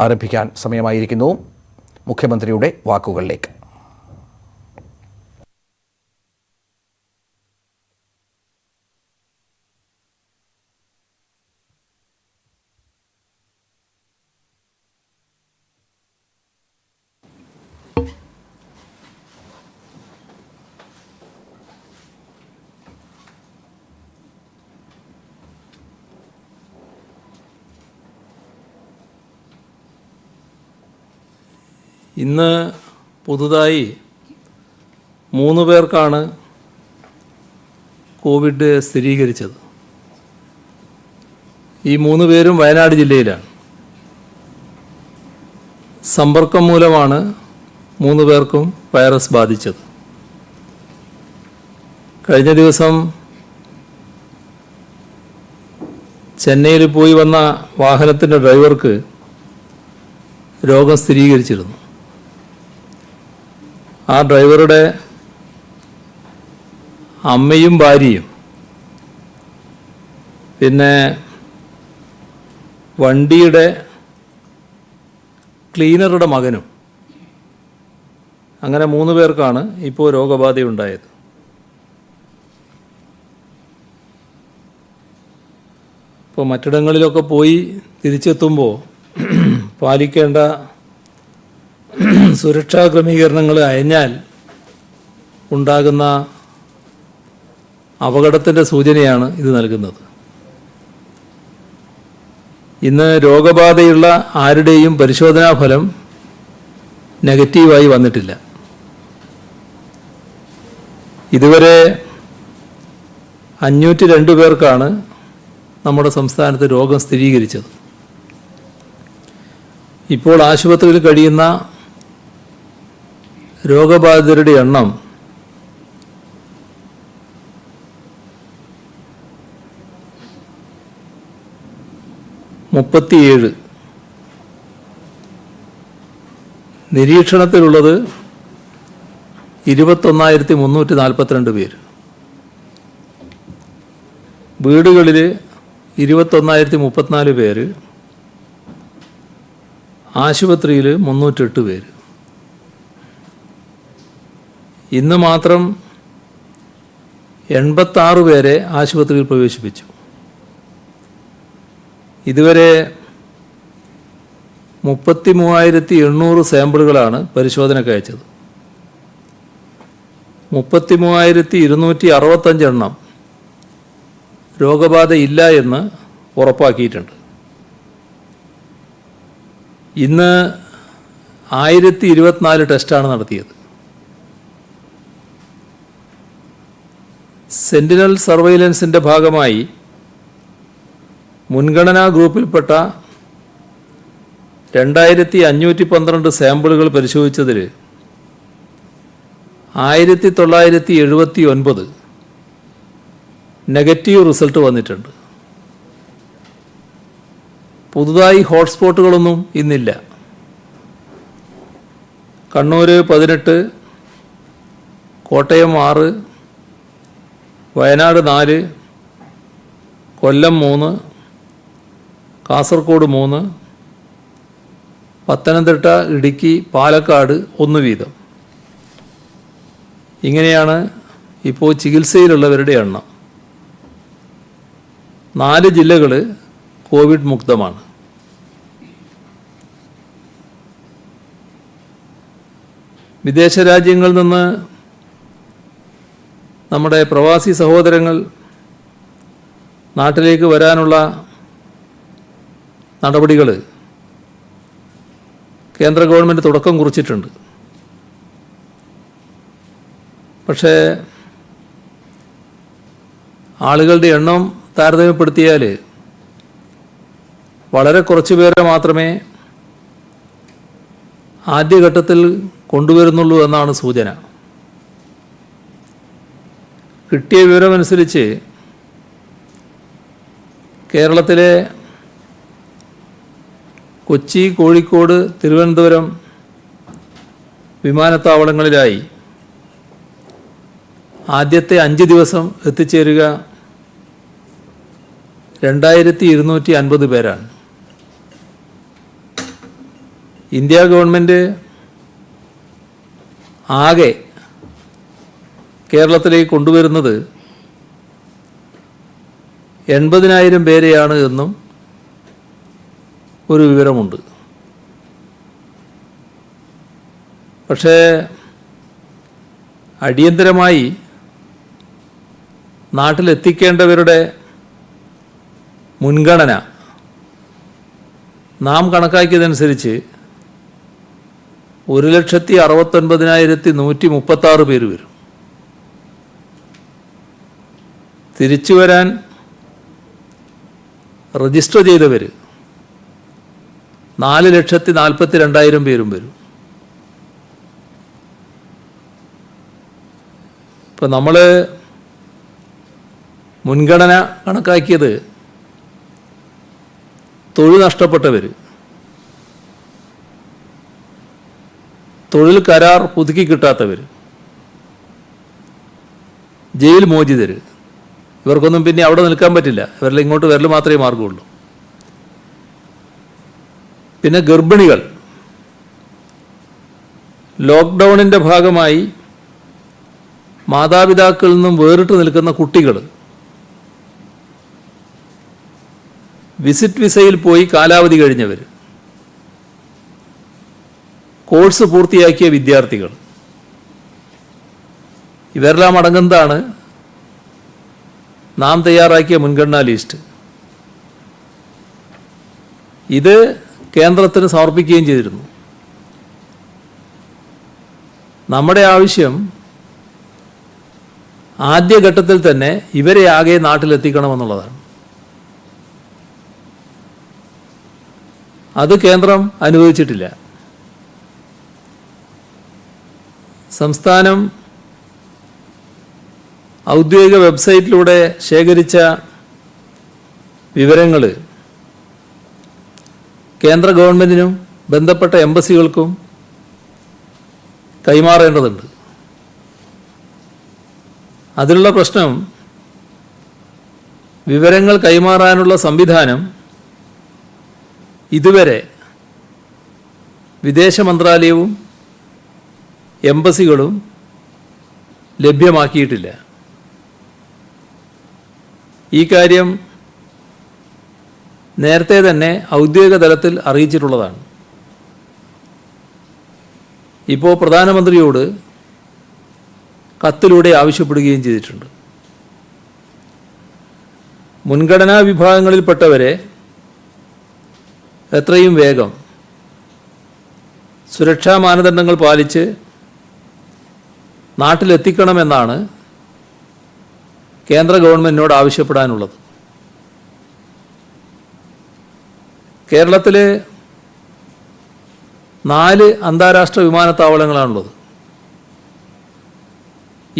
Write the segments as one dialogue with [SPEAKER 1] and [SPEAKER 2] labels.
[SPEAKER 1] ആരംഭിക്കാൻ സമയമായിരിക്കുന്നു. മുഖ്യമന്ത്രിയുടെ വാക്കുകളിലേക്ക്.
[SPEAKER 2] ഇന്ന് പുതുതായി 3 പേർക്കാണ് കോവിഡ് സ്ഥിരീകരിച്ചത്. ഈ 3 പേരും വയനാട് ജില്ലയിലാണ്. സമ്പർക്കം മൂലമാണ് 3 പേർക്കും വൈറസ് ബാധിച്ചത്. കഴിഞ്ഞ ദിവസം ചെന്നൈയിൽ പോയി വന്ന വാഹനത്തിൻ്റെ ഡ്രൈവർക്ക് രോഗം സ്ഥിരീകരിച്ചിരുന്നു. ആ ഡ്രൈവറുടെ അമ്മയും ഭാര്യയും പിന്നെ വണ്ടിയുടെ ക്ലീനറുടെ മകനും അങ്ങനെ 3 പേർക്കാണ് ഇപ്പോൾ രോഗബാധയുണ്ടായത്. ഇപ്പോൾ മറ്റിടങ്ങളിലൊക്കെ പോയി തിരിച്ചെത്തുമ്പോൾ പാലിക്കേണ്ട സുരക്ഷാ ക്രമീകരണങ്ങൾ അയഞ്ഞാൽ ഉണ്ടാകുന്ന അപകടത്തിൻ്റെ സൂചനയാണ് ഇത് നൽകുന്നത്. ഇന്ന് രോഗബാധയുള്ള ആരുടെയും പരിശോധനാ ഫലം നെഗറ്റീവായി വന്നിട്ടില്ല. ഇതുവരെ 502 പേർക്കാണ് നമ്മുടെ സംസ്ഥാനത്ത് രോഗം സ്ഥിരീകരിച്ചത്. ഇപ്പോൾ ആശുപത്രിയിൽ കഴിയുന്ന രോഗബാധിതരുടെ എണ്ണം 37. നിരീക്ഷണത്തിലുള്ളത് 21,342 പേര്. വീടുകളിൽ 21,034 പേര്. ആശുപത്രിയിൽ 308 പേര്. ഇന്ന് മാത്രം 86 പേരെ ആശുപത്രിയിൽ പ്രവേശിപ്പിച്ചു. ഇതുവരെ 33,800 സാമ്പിളുകളാണ് പരിശോധനയ്ക്ക് അയച്ചത്. 33,265 എണ്ണം രോഗബാധയില്ല എന്ന് ഉറപ്പാക്കിയിട്ടുണ്ട്. ഇന്ന് 1024 ടെസ്റ്റാണ് നടത്തിയത്. സെന്റിനൽ സർവൈലൻസിൻ്റെ ഭാഗമായി മുൻഗണനാ ഗ്രൂപ്പിൽപ്പെട്ട 2,512 സാമ്പിളുകൾ പരിശോധിച്ചതിൽ 1,979 നെഗറ്റീവ് റിസൾട്ട് വന്നിട്ടുണ്ട്. പുതുതായി ഹോട്ട്സ്പോട്ടുകളൊന്നും ഇന്നില്ല. കണ്ണൂർ 18, കോട്ടയം 6, വയനാട് 4, കൊല്ലം 3, കാസർഗോഡ് 3, പത്തനംതിട്ട, ഇടുക്കി, പാലക്കാട് 1 വീതം. ഇങ്ങനെയാണ് ഇപ്പോൾ ചികിത്സയിലുള്ളവരുടെ എണ്ണം. 4 ജില്ലകൾ കോവിഡ് മുക്തമാണ്. വിദേശ രാജ്യങ്ങളിൽ നിന്ന് നമ്മുടെ പ്രവാസി സഹോദരങ്ങൾ നാട്ടിലേക്ക് വരാനുള്ള നടപടികൾ കേന്ദ്ര ഗവൺമെൻറ് തുടക്കം കുറിച്ചിട്ടുണ്ട്. പക്ഷേ ആളുകളുടെ എണ്ണം താരതമ്യപ്പെടുത്തിയാൽ വളരെ കുറച്ച് പേരെ മാത്രമേ ആദ്യഘട്ടത്തിൽ കൊണ്ടുവരുന്നുള്ളൂ എന്നാണ് സൂചന. കിട്ടിയ വിവരമനുസരിച്ച് കേരളത്തിലെ കൊച്ചി, കോഴിക്കോട്, തിരുവനന്തപുരം വിമാനത്താവളങ്ങളിലായി ആദ്യത്തെ 5 ദിവസം എത്തിച്ചേരുക 2,250 പേരാണ്. ഇന്ത്യ ഗവൺമെൻറ് ആകെ കേരളത്തിലേക്ക് കൊണ്ടുവരുന്നത് 80,000 പേരെയാണ് എന്നും ഒരു വിവരമുണ്ട്. പക്ഷേ അടിയന്തരമായി നാട്ടിലെത്തിക്കേണ്ടവരുടെ മുൻഗണന നാം കണക്കാക്കിയതനുസരിച്ച് 1,69,136 പേര് വരും. തിരിച്ചു വരാൻ രജിസ്റ്റർ ചെയ്തവർ 4,42,000 പേരും വരും. ഇപ്പം നമ്മൾ മുൻഗണന കണക്കാക്കിയത് തൊഴിൽ നഷ്ടപ്പെട്ടവർ, തൊഴിൽ കരാർ പുതുക്കി കിട്ടാത്തവർ, ജയിൽ മോചിതർ, ഇവർക്കൊന്നും പിന്നെ അവിടെ നിൽക്കാൻ പറ്റില്ല, ഇവരെല്ലാം ഇങ്ങോട്ട് വരൽ മാത്രമേ മാർഗമുള്ളൂ. പിന്നെ ഗർഭിണികൾ, ലോക്ക്ഡൗണിൻ്റെ ഭാഗമായി മാതാപിതാക്കളിൽ നിന്നും വേറിട്ട് നിൽക്കുന്ന കുട്ടികൾ, വിസിറ്റ് വിസയിൽ പോയി കാലാവധി കഴിഞ്ഞവർ, കോഴ്സ് പൂർത്തിയാക്കിയ വിദ്യാർത്ഥികൾ, ഇവരെല്ലാം അടങ്ങുന്നതാണ് നാം തയ്യാറാക്കിയ മുൻഗണനാ ലിസ്റ്റ്. ഇത് കേന്ദ്രത്തിന് സമർപ്പിക്കുകയും ചെയ്തിരുന്നു. നമ്മുടെ ആവശ്യം ആദ്യഘട്ടത്തിൽ തന്നെ ഇവരെ ആകെ നാട്ടിലെത്തിക്കണമെന്നുള്ളതാണ്. അത് കേന്ദ്രം അനുവദിച്ചിട്ടില്ല. സംസ്ഥാനം ഔദ്യോഗിക വെബ്സൈറ്റിലൂടെ ശേഖരിച്ച വിവരങ്ങൾ കേന്ദ്ര ഗവൺമെൻറ്റിനും ബന്ധപ്പെട്ട എംബസികൾക്കും കൈമാറേണ്ടതുണ്ട്. അതിലുള്ള പ്രശ്നം, വിവരങ്ങൾ കൈമാറാനുള്ള സംവിധാനം ഇതുവരെ വിദേശ മന്ത്രാലയവും എംബസികളും ലഭ്യമാക്കിയിട്ടില്ല. ഈ കാര്യം നേരത്തെ തന്നെ ഔദ്യോഗിക തലത്തിൽ അറിയിച്ചിട്ടുള്ളതാണ്. ഇപ്പോൾ പ്രധാനമന്ത്രിയോട് കത്തിലൂടെ ആവശ്യപ്പെടുകയും ചെയ്തിട്ടുണ്ട്. മുൻഗണനാ വിഭാഗങ്ങളിൽപ്പെട്ടവരെ എത്രയും വേഗം സുരക്ഷാ മാനദണ്ഡങ്ങൾ പാലിച്ച് നാട്ടിലെത്തിക്കണമെന്നാണ് കേന്ദ്ര ഗവൺമെൻറ്റിനോട് ആവശ്യപ്പെടാനുള്ളത്. കേരളത്തിൽ 4 അന്താരാഷ്ട്ര വിമാനത്താവളങ്ങളാണുള്ളത്.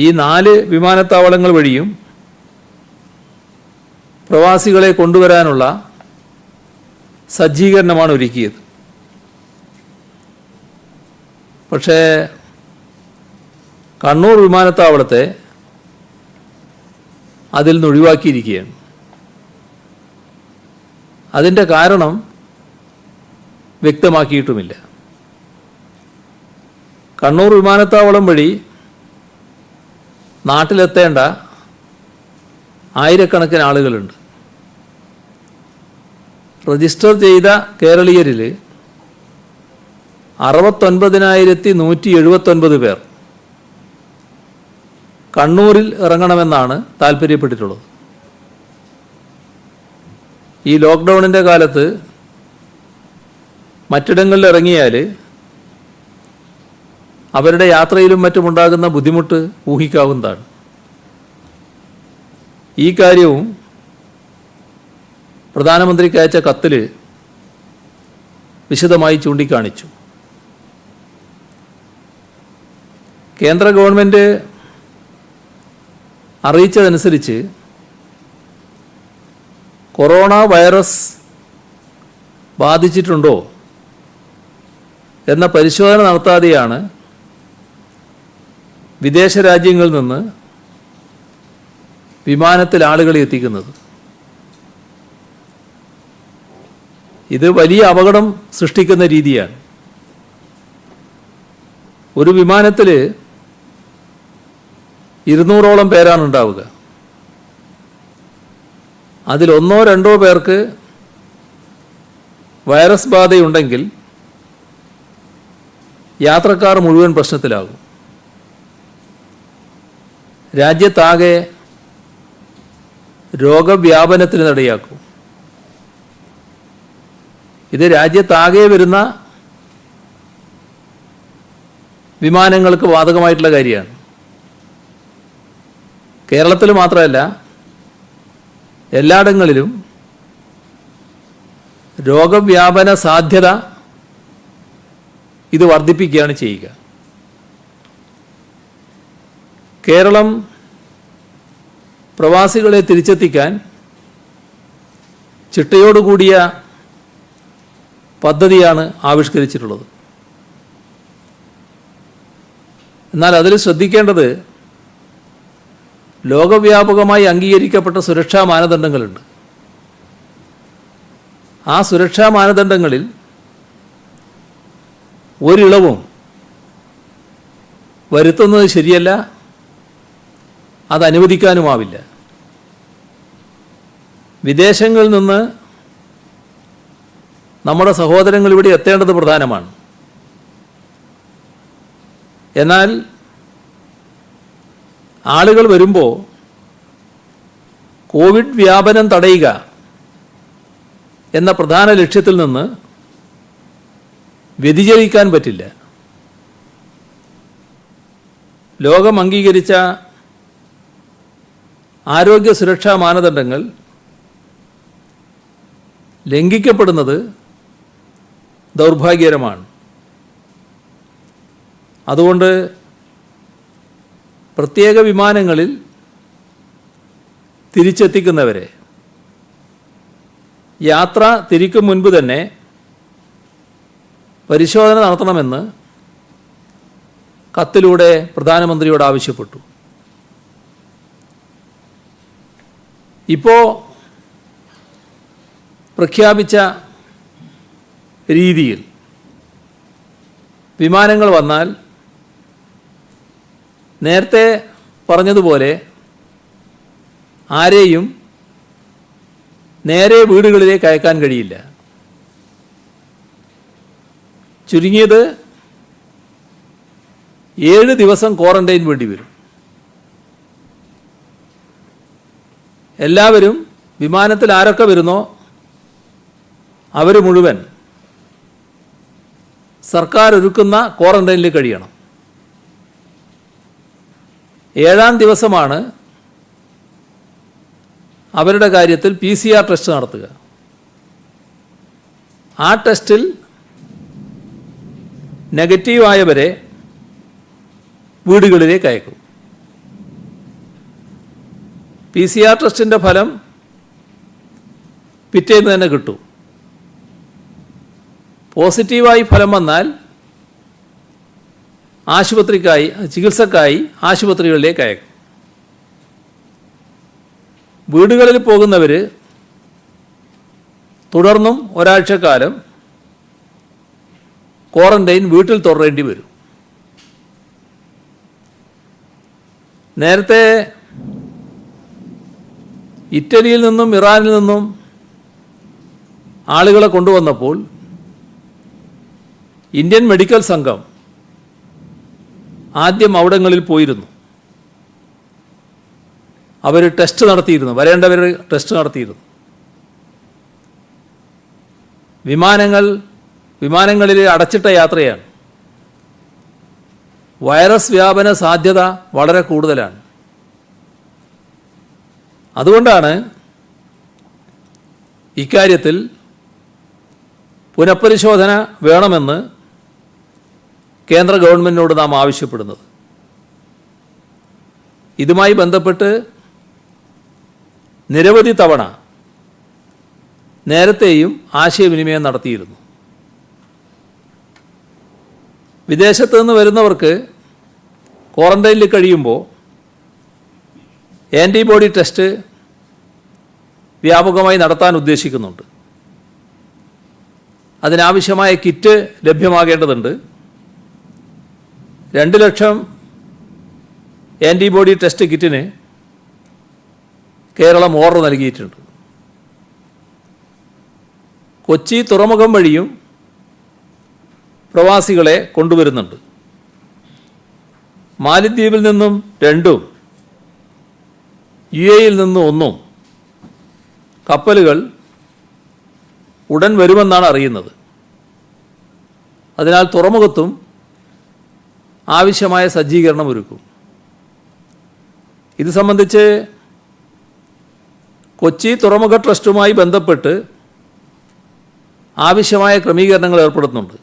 [SPEAKER 2] ഈ 4 വിമാനത്താവളങ്ങൾ വഴിയും പ്രവാസികളെ കൊണ്ടുവരാനുള്ള സജ്ജീകരണമാണ് ഒരുക്കിയത്. പക്ഷേ കണ്ണൂർ വിമാനത്താവളത്തെ അതിൽ നിന്ന് ഒഴിവാക്കിയിരിക്കുകയാണ്. അതിൻ്റെ കാരണം വ്യക്തമാക്കിയിട്ടുമില്ല. കണ്ണൂർ വിമാനത്താവളം വഴി നാട്ടിലെത്തേണ്ട ആയിരക്കണക്കിന് ആളുകളുണ്ട്. രജിസ്റ്റർ ചെയ്ത കേരളീയരിൽ 69,179 പേർ കണ്ണൂരിൽ ഇറങ്ങണമെന്നാണ് താല്പര്യപ്പെട്ടിട്ടുള്ളത്. ഈ ലോക്ക്ഡൗണിൻ്റെ കാലത്ത് മറ്റിടങ്ങളിൽ ഇറങ്ങിയാൽ അവരുടെ യാത്രയിലും മറ്റുമുണ്ടാകുന്ന ബുദ്ധിമുട്ട് ഊഹിക്കാവുന്നതാണ്. ഈ കാര്യവും പ്രധാനമന്ത്രിക്ക് അയച്ച കത്തിൽ വിശദമായി ചൂണ്ടിക്കാണിച്ചു. കേന്ദ്ര ഗവൺമെൻറ് അറിയിച്ചതനുസരിച്ച് കൊറോണ വൈറസ് ബാധിച്ചിട്ടുണ്ടോ എന്ന പരിശോധന നടത്താതെയാണ് വിദേശ രാജ്യങ്ങളിൽ നിന്ന് വിമാനത്തിൽ ആളുകളെ എത്തിക്കുന്നത്. ഇത് വലിയ അപകടം സൃഷ്ടിക്കുന്ന രീതിയാണ്. ഒരു വിമാനത്തിൽ 200ഓളം പേരാണ് ഉണ്ടാവുക. അതിൽ 1-2 പേർക്ക് വൈറസ് ബാധയുണ്ടെങ്കിൽ യാത്രക്കാർ മുഴുവൻ പ്രശ്നത്തിലാകും. രാജ്യത്താകെ രോഗവ്യാപനത്തിന് ഇടയാക്കും. ഇത് രാജ്യത്താകെ വരുന്ന വിമാനങ്ങൾക്ക് ബാധകമായിട്ടുള്ള കാര്യമാണ്. കേരളത്തിൽ മാത്രമല്ല, എല്ലായിടങ്ങളിലും രോഗവ്യാപന സാധ്യത ഇത് വർദ്ധിപ്പിക്കുകയാണ് ചെയ്യുക. കേരളം പ്രവാസികളെ തിരിച്ചെത്തിക്കാൻ ചിട്ടയോടുകൂടിയ പദ്ധതിയാണ് ആവിഷ്കരിച്ചിട്ടുള്ളത്. എന്നാൽ അതിൽ ശ്രദ്ധിക്കേണ്ടത് ലോകവ്യാപകമായി അംഗീകരിക്കപ്പെട്ട സുരക്ഷാ മാനദണ്ഡങ്ങളുണ്ട്. ആ സുരക്ഷാ മാനദണ്ഡങ്ങളിൽ ഒരിളവും വരുത്തുന്നത് ശരിയല്ല, അത് അനുവദിക്കാനുമാവില്ല. വിദേശങ്ങളിൽ നിന്ന് നമ്മുടെ സഹോദരങ്ങൾ ഇവിടെ എത്തേണ്ടത് പ്രധാനമാണ്. എന്നാൽ ആളുകൾ വരുമ്പോൾ കോവിഡ് വ്യാപനം തടയുക എന്ന പ്രധാന ലക്ഷ്യത്തിൽ നിന്ന് വ്യതിചലിക്കാൻ പറ്റില്ല. ലോകം അംഗീകരിച്ച ആരോഗ്യ സുരക്ഷാ മാനദണ്ഡങ്ങൾ ലംഘിക്കപ്പെടുന്നത് ദൗർഭാഗ്യകരമാണ്. അതുകൊണ്ട് പ്രത്യേക വിമാനങ്ങളിൽ തിരിച്ചെത്തിക്കുന്നവരെ യാത്ര തിരിക്കും മുൻപ് തന്നെ പരിശോധന നടത്തണമെന്ന് കത്തിലൂടെ പ്രധാനമന്ത്രിയോട് ആവശ്യപ്പെട്ടു. ഇപ്പോൾ പ്രഖ്യാപിച്ച രീതിയിൽ വിമാനങ്ങൾ വന്നാൽ നേരത്തെ പറഞ്ഞതുപോലെ ആരെയും നേരെ വീടുകളിലേക്ക് അയക്കാൻ കഴിയില്ല. ചുരുങ്ങിയത് 7 ദിവസം ക്വാറന്റൈൻ വേണ്ടി വരും. എല്ലാവരും വിമാനത്തിൽ ആരൊക്കെ വരുന്നോ അവർ മുഴുവൻ സർക്കാർ ഒരുക്കുന്ന ക്വാറന്റൈനിൽ കഴിയണം. 7-ാം ദിവസമാണ് അവരുടെ കാര്യത്തിൽ PCR ടെസ്റ്റ് നടത്തുക. ആ ടെസ്റ്റിൽ നെഗറ്റീവായവരെ വീടുകളിലേക്ക് അയക്കും. PCR ടെസ്റ്റിൻ്റെ ഫലം പിറ്റേന്ന് തന്നെ കിട്ടും. പോസിറ്റീവായി ഫലം വന്നാൽ ചികിത്സക്കായി ആശുപത്രികളിലേക്ക് അയക്കും. വീടുകളിൽ പോകുന്നവർ തുടർന്നും ഒരാഴ്ചക്കാലം ക്വാറന്റൈൻ വീട്ടിൽ തുടരേണ്ടി വരും. നേരത്തെ ഇറ്റലിയിൽ നിന്നും ഇറാനിൽ നിന്നും ആളുകളെ കൊണ്ടുവന്നപ്പോൾ ഇന്ത്യൻ മെഡിക്കൽ സംഘം ആദ്യം അവിടങ്ങളിൽ പോയിരുന്നു. അവർ ടെസ്റ്റ് നടത്തിയിരുന്നു, വരേണ്ടവർ ടെസ്റ്റ് നടത്തിയിരുന്നു. വിമാനങ്ങളിൽ അടച്ചിട്ട യാത്രയാണ്. വൈറസ് വ്യാപന സാധ്യത വളരെ കൂടുതലാണ്. അതുകൊണ്ടാണ് ഇക്കാര്യത്തിൽ പുനഃപരിശോധന വേണമെന്ന് കേന്ദ്ര ഗവൺമെൻറ്റിനോട് നാം ആവശ്യപ്പെടുന്നത്. ഇതുമായി ബന്ധപ്പെട്ട് നിരവധി തവണ നേരത്തെയും ആശയവിനിമയം നടത്തിയിരുന്നു. വിദേശത്ത് നിന്ന് വരുന്നവർക്ക് ക്വാറന്റൈനിൽ കഴിയുമ്പോൾ ആൻറ്റിബോഡി ടെസ്റ്റ് വ്യാപകമായി നടത്താൻ ഉദ്ദേശിക്കുന്നുണ്ട്. അതിനാവശ്യമായ കിറ്റ് ലഭ്യമാകേണ്ടതുണ്ട്. 2 ലക്ഷം ആൻറ്റിബോഡി ടെസ്റ്റ് കിറ്റിന് കേരളം ഓർഡർ നൽകിയിട്ടുണ്ട്. കൊച്ചി തുറമുഖം വഴിയും പ്രവാസികളെ കൊണ്ടുവരുന്നുണ്ട്. മാലിദ്വീപിൽ നിന്നും 2, UAE നിന്നും 1 കപ്പലുകൾ ഉടൻ വരുമെന്നാണ് അറിയുന്നത്. അതിനാൽ തുറമുഖത്തും ആവശ്യമായ സജ്ജീകരണം ഒരുക്കും. ഇത് സംബന്ധിച്ച് കൊച്ചി തുറമുഖ ട്രസ്റ്റുമായി ബന്ധപ്പെട്ട് ആവശ്യമായ ക്രമീകരണങ്ങൾ ഏർപ്പെടുത്തുന്നുണ്ട്.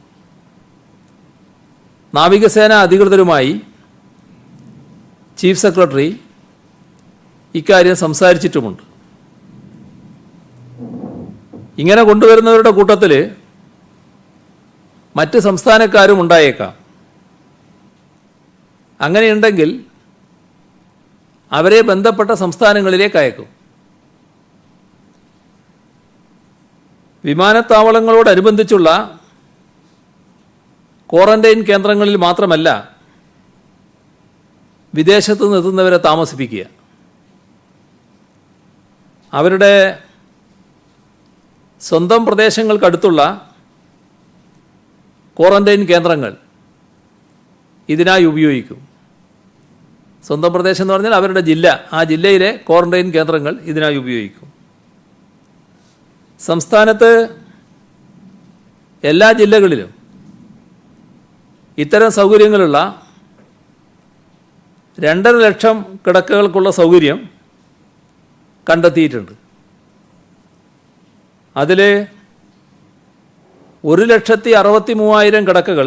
[SPEAKER 2] നാവികസേന അധികൃതരുമായി ചീഫ് സെക്രട്ടറി ഇക്കാര്യം സംസാരിച്ചിട്ടുമുണ്ട്. ഇങ്ങനെ കൊണ്ടുവരുന്നവരുടെ കൂട്ടത്തിൽ മറ്റ് സംസ്ഥാനക്കാരും ഉണ്ടായേക്കാം. അങ്ങനെയുണ്ടെങ്കിൽ അവരെ ബന്ധപ്പെട്ട സംസ്ഥാനങ്ങളിലേക്ക് അയക്കും. വിമാനത്താവളങ്ങളോടനുബന്ധിച്ചുള്ള ക്വാറന്റൈൻ കേന്ദ്രങ്ങളിൽ മാത്രമല്ല വിദേശത്തു നിന്നെത്തുന്നവരെ താമസിപ്പിക്കുക. അവരുടെ സ്വന്തം പ്രദേശങ്ങൾക്കടുത്തുള്ള ക്വാറന്റൈൻ കേന്ദ്രങ്ങൾ ഇതിനായി ഉപയോഗിക്കും. സ്വന്തം പ്രദേശം എന്ന് പറഞ്ഞാൽ അവരുടെ ജില്ല, ആ ജില്ലയിലെ ക്വാറന്റൈൻ കേന്ദ്രങ്ങൾ ഇതിനായി ഉപയോഗിക്കും. സംസ്ഥാനത്ത് എല്ലാ ജില്ലകളിലും ഇത്തരം സൗകര്യങ്ങളുള്ള 2.5 ലക്ഷം കിടക്കകൾക്കുള്ള സൗകര്യം കണ്ടെത്തിയിട്ടുണ്ട്. അതിൽ 1,63,000 കിടക്കകൾ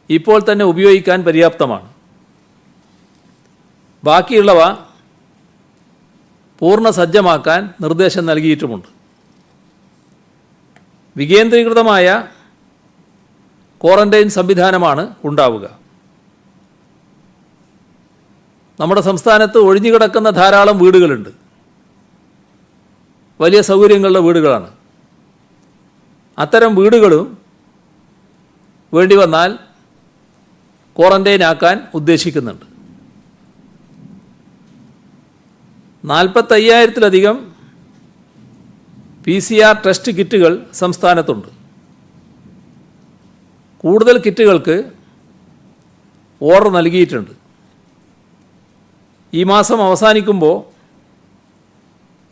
[SPEAKER 2] ഇപ്പോൾ തന്നെ ഉപയോഗിക്കാൻ പര്യാപ്തമാണ്. ബാക്കിയുള്ളവ പൂർണ്ണ സജ്ജമാക്കാൻ നിർദ്ദേശം നൽകിയിട്ടുമുണ്ട്. വികേന്ദ്രീകൃതമായ ക്വാറന്റൈൻ സംവിധാനമാണ് ഉണ്ടാവുക. നമ്മുടെ സംസ്ഥാനത്ത് ഒഴിഞ്ഞുകിടക്കുന്ന ധാരാളം വീടുകളുണ്ട്. വലിയ സൗകര്യങ്ങളുള്ള വീടുകളാണ്. അത്തരം വീടുകളും വേണ്ടി വന്നാൽ ക്വാറന്റൈൻ ആക്കാൻ ഉദ്ദേശിക്കുന്നുണ്ട്. 45,000-ലധികം PCR ടെസ്റ്റ് കിറ്റുകൾ സംസ്ഥാനത്തുണ്ട്. കൂടുതൽ കിറ്റുകൾക്ക് ഓർഡർ നൽകിയിട്ടുണ്ട്. ഈ മാസം അവസാനിക്കുമ്പോൾ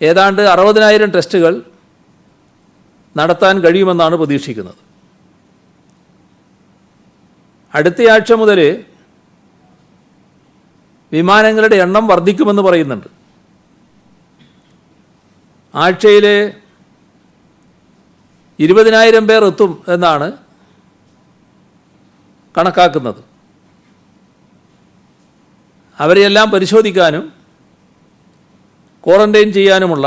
[SPEAKER 2] ഏതാണ്ട് 60,000 ടെസ്റ്റുകൾ നടത്താൻ കഴിയുമെന്നാണ് പ്രതീക്ഷിക്കുന്നത്. അടുത്തയാഴ്ച മുതൽ വിമാനങ്ങളുടെ എണ്ണം വർദ്ധിക്കുമെന്ന് പറയുന്നുണ്ട്. ആഴ്ചയിൽ 20,000 പേർ എത്തും എന്നാണ് കണക്കാക്കുന്നത്. അവരെയെല്ലാം പരിശോധിക്കാനും ക്വാറന്റൈൻ ചെയ്യാനുമുള്ള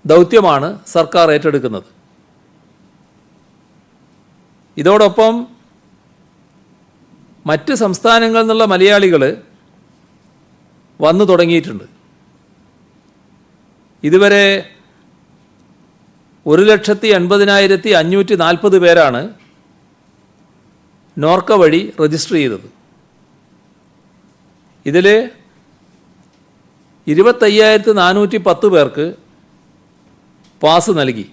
[SPEAKER 2] ദൗത്യമാണ് സർക്കാർ ഏറ്റെടുക്കുന്നത്. ഇതോടൊപ്പം മറ്റ് സംസ്ഥാനങ്ങളിൽ നിന്നുള്ള മലയാളികൾ വന്നു തുടങ്ങിയിട്ടുണ്ട്. ഇതുവരെ 1,80,540 പേരാണ് നോർക്ക വഴി രജിസ്റ്റർ ചെയ്തത്. ഇതിൽ 25,410 പേർക്ക് പാസ് നൽകി.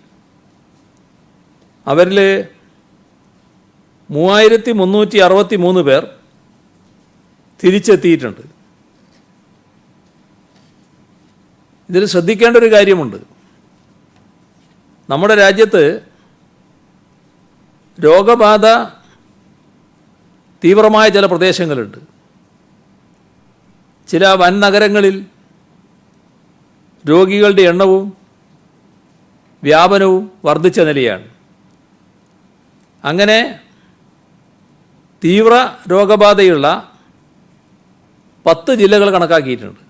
[SPEAKER 2] അവരിൽ 3,363 പേർ തിരിച്ചെത്തിയിട്ടുണ്ട്. ഇതിൽ ശ്രദ്ധിക്കേണ്ട ഒരു കാര്യമുണ്ട്. നമ്മുടെ രാജ്യത്ത് രോഗബാധ തീവ്രമായ ചില പ്രദേശങ്ങളുണ്ട്. ചില വൻ നഗരങ്ങളിൽ രോഗികളുടെ എണ്ണവും വ്യാപനവും വർദ്ധിച്ച നിലയാണ്. അങ്ങനെ തീവ്ര രോഗബാധയുള്ള 10 ജില്ലകൾ കണക്കാക്കിയിട്ടുണ്ട്.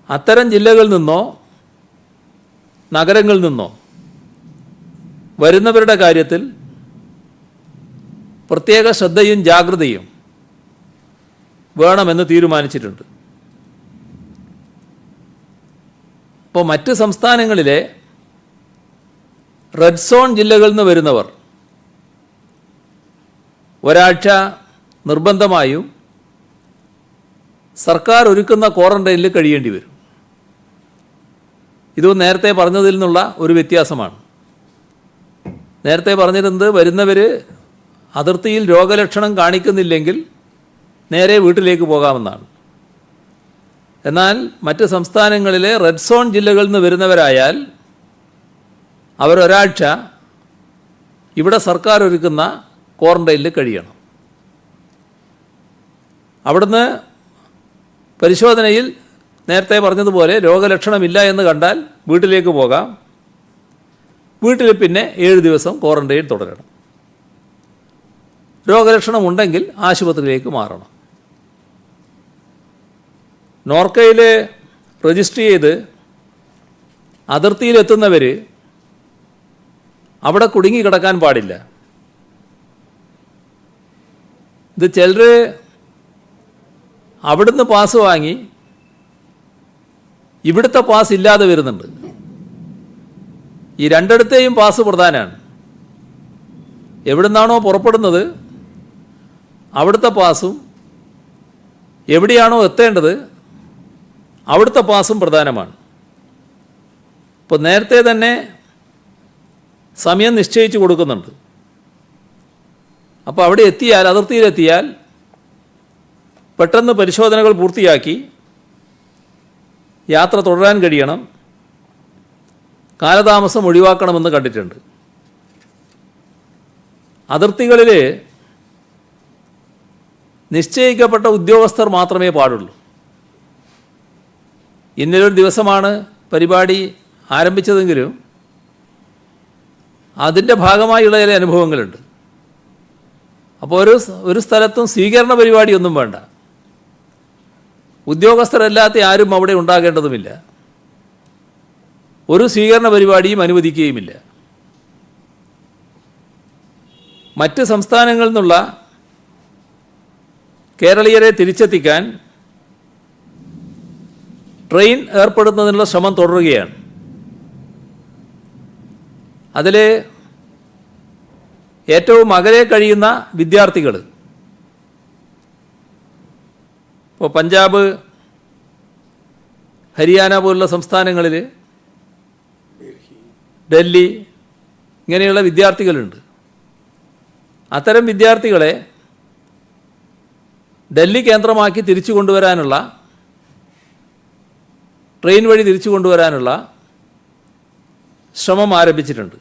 [SPEAKER 2] അത്തരം ജില്ലകളിൽ നിന്നോ നഗരങ്ങളിൽ നിന്നോ വരുന്നവരുടെ കാര്യത്തിൽ പ്രത്യേക ശ്രദ്ധയും ജാഗ്രതയും വേണമെന്ന് തീരുമാനിച്ചിട്ടുണ്ട്. ഇപ്പോൾ മറ്റ് സംസ്ഥാനങ്ങളിലെ റെഡ് സോൺ ജില്ലകളിൽ നിന്ന് വരുന്നവർ ഒരാഴ്ച നിർബന്ധമായും സർക്കാർ ഒരുക്കുന്ന ക്വാറന്റൈനിൽ കഴിയേണ്ടി വരും. ഇത് നേരത്തെ പറഞ്ഞതിൽ നിന്നുള്ള ഒരു വ്യത്യാസമാണ്. നേരത്തെ പറഞ്ഞിരുന്നത് വരുന്നവർ അതിർത്തിയിൽ രോഗലക്ഷണം കാണിക്കുന്നില്ലെങ്കിൽ നേരെ വീട്ടിലേക്ക് പോകാമെന്നാണ്. എന്നാൽ മറ്റ് സംസ്ഥാനങ്ങളിലെ റെഡ് സോൺ ജില്ലകളിൽ നിന്ന് വരുന്നവരായാൽ അവരൊരാഴ്ച ഇവിടെ സർക്കാർ ഒരുക്കുന്ന ക്വാറന്റൈനിൽ കഴിയണം. അവിടുന്ന് പരിശോധനയിൽ നേരത്തെ പറഞ്ഞതുപോലെ രോഗലക്ഷണമില്ല എന്ന് കണ്ടാൽ വീട്ടിലേക്ക് പോകാം. വീട്ടിൽ പിന്നെ 7 ദിവസം ക്വാറന്റൈൻ തുടരണം. രോഗലക്ഷണമുണ്ടെങ്കിൽ ആശുപത്രിയിലേക്ക് മാറണം. നോർക്കയിൽ രജിസ്റ്റർ ചെയ്ത് അതിർത്തിയിലെത്തുന്നവർ അവിടെ കുടുങ്ങിക്കിടക്കാൻ പാടില്ല. ഇത് ചിലർ അവിടുന്ന് പാസ് വാങ്ങി ഇവിടുത്തെ പാസ് ഇല്ലാതെ വരുന്നുണ്ട്. ഈ രണ്ടിടത്തെയും പാസ് പ്രധാനമാണ്. എവിടുന്നാണോ പുറപ്പെടുന്നത് അവിടുത്തെ പാസും എവിടെയാണോ എത്തേണ്ടത് അവിടുത്തെ പാസും പ്രധാനമാണ്. ഇപ്പോൾ നേരത്തെ തന്നെ സമയം നിശ്ചയിച്ച് കൊടുക്കുന്നുണ്ട്. അപ്പോൾ അവിടെ എത്തിയാൽ, അതിർത്തിയിലെത്തിയാൽ പെട്ടെന്ന് പരിശോധനകൾ പൂർത്തിയാക്കി യാത്ര തുടരാൻ കഴിയണം. കാലതാമസം ഒഴിവാക്കണമെന്ന് കണ്ടിട്ടുണ്ട്. അതിർത്തികളിൽ നിശ്ചയിക്കപ്പെട്ട ഉദ്യോഗസ്ഥർ മാത്രമേ പാടുള്ളൂ. ഇന്നലൊരു ദിവസമാണ് പരിപാടി ആരംഭിച്ചതെങ്കിലും അതിൻ്റെ ഭാഗമായുള്ള ചില അനുഭവങ്ങളുണ്ട്. അപ്പോൾ ഒരു സ്ഥലത്തും സ്വീകരണ പരിപാടിയൊന്നും വേണ്ട. ഉദ്യോഗസ്ഥരല്ലാത്ത ആരും അവിടെ ഉണ്ടാകേണ്ടതുമില്ല. ഒരു സ്വീകരണ പരിപാടിയും അനുവദിക്കുകയുമില്ല. മറ്റ് സംസ്ഥാനങ്ങളിൽ നിന്നുള്ള കേരളീയരെ തിരിച്ചെത്തിക്കാൻ ട്രെയിൻ ഏർപ്പെടുത്തുന്നതിനുള്ള ശ്രമം തുടരുകയാണ്. അതിൽ ഏറ്റവും അകലെ കഴിയുന്ന വിദ്യാർത്ഥികൾ, ഇപ്പോൾ പഞ്ചാബ്, ഹരിയാന പോലുള്ള സംസ്ഥാനങ്ങളിൽ, ഡൽഹി, ഇങ്ങനെയുള്ള വിദ്യാർത്ഥികളുണ്ട്. അത്തരം വിദ്യാർത്ഥികളെ ഡൽഹി കേന്ദ്രമാക്കി തിരിച്ചു കൊണ്ടുവരാനുള്ള, ട്രെയിൻ വഴി തിരിച്ചു കൊണ്ടുവരാനുള്ള ശ്രമം ആരംഭിച്ചിട്ടുണ്ട്.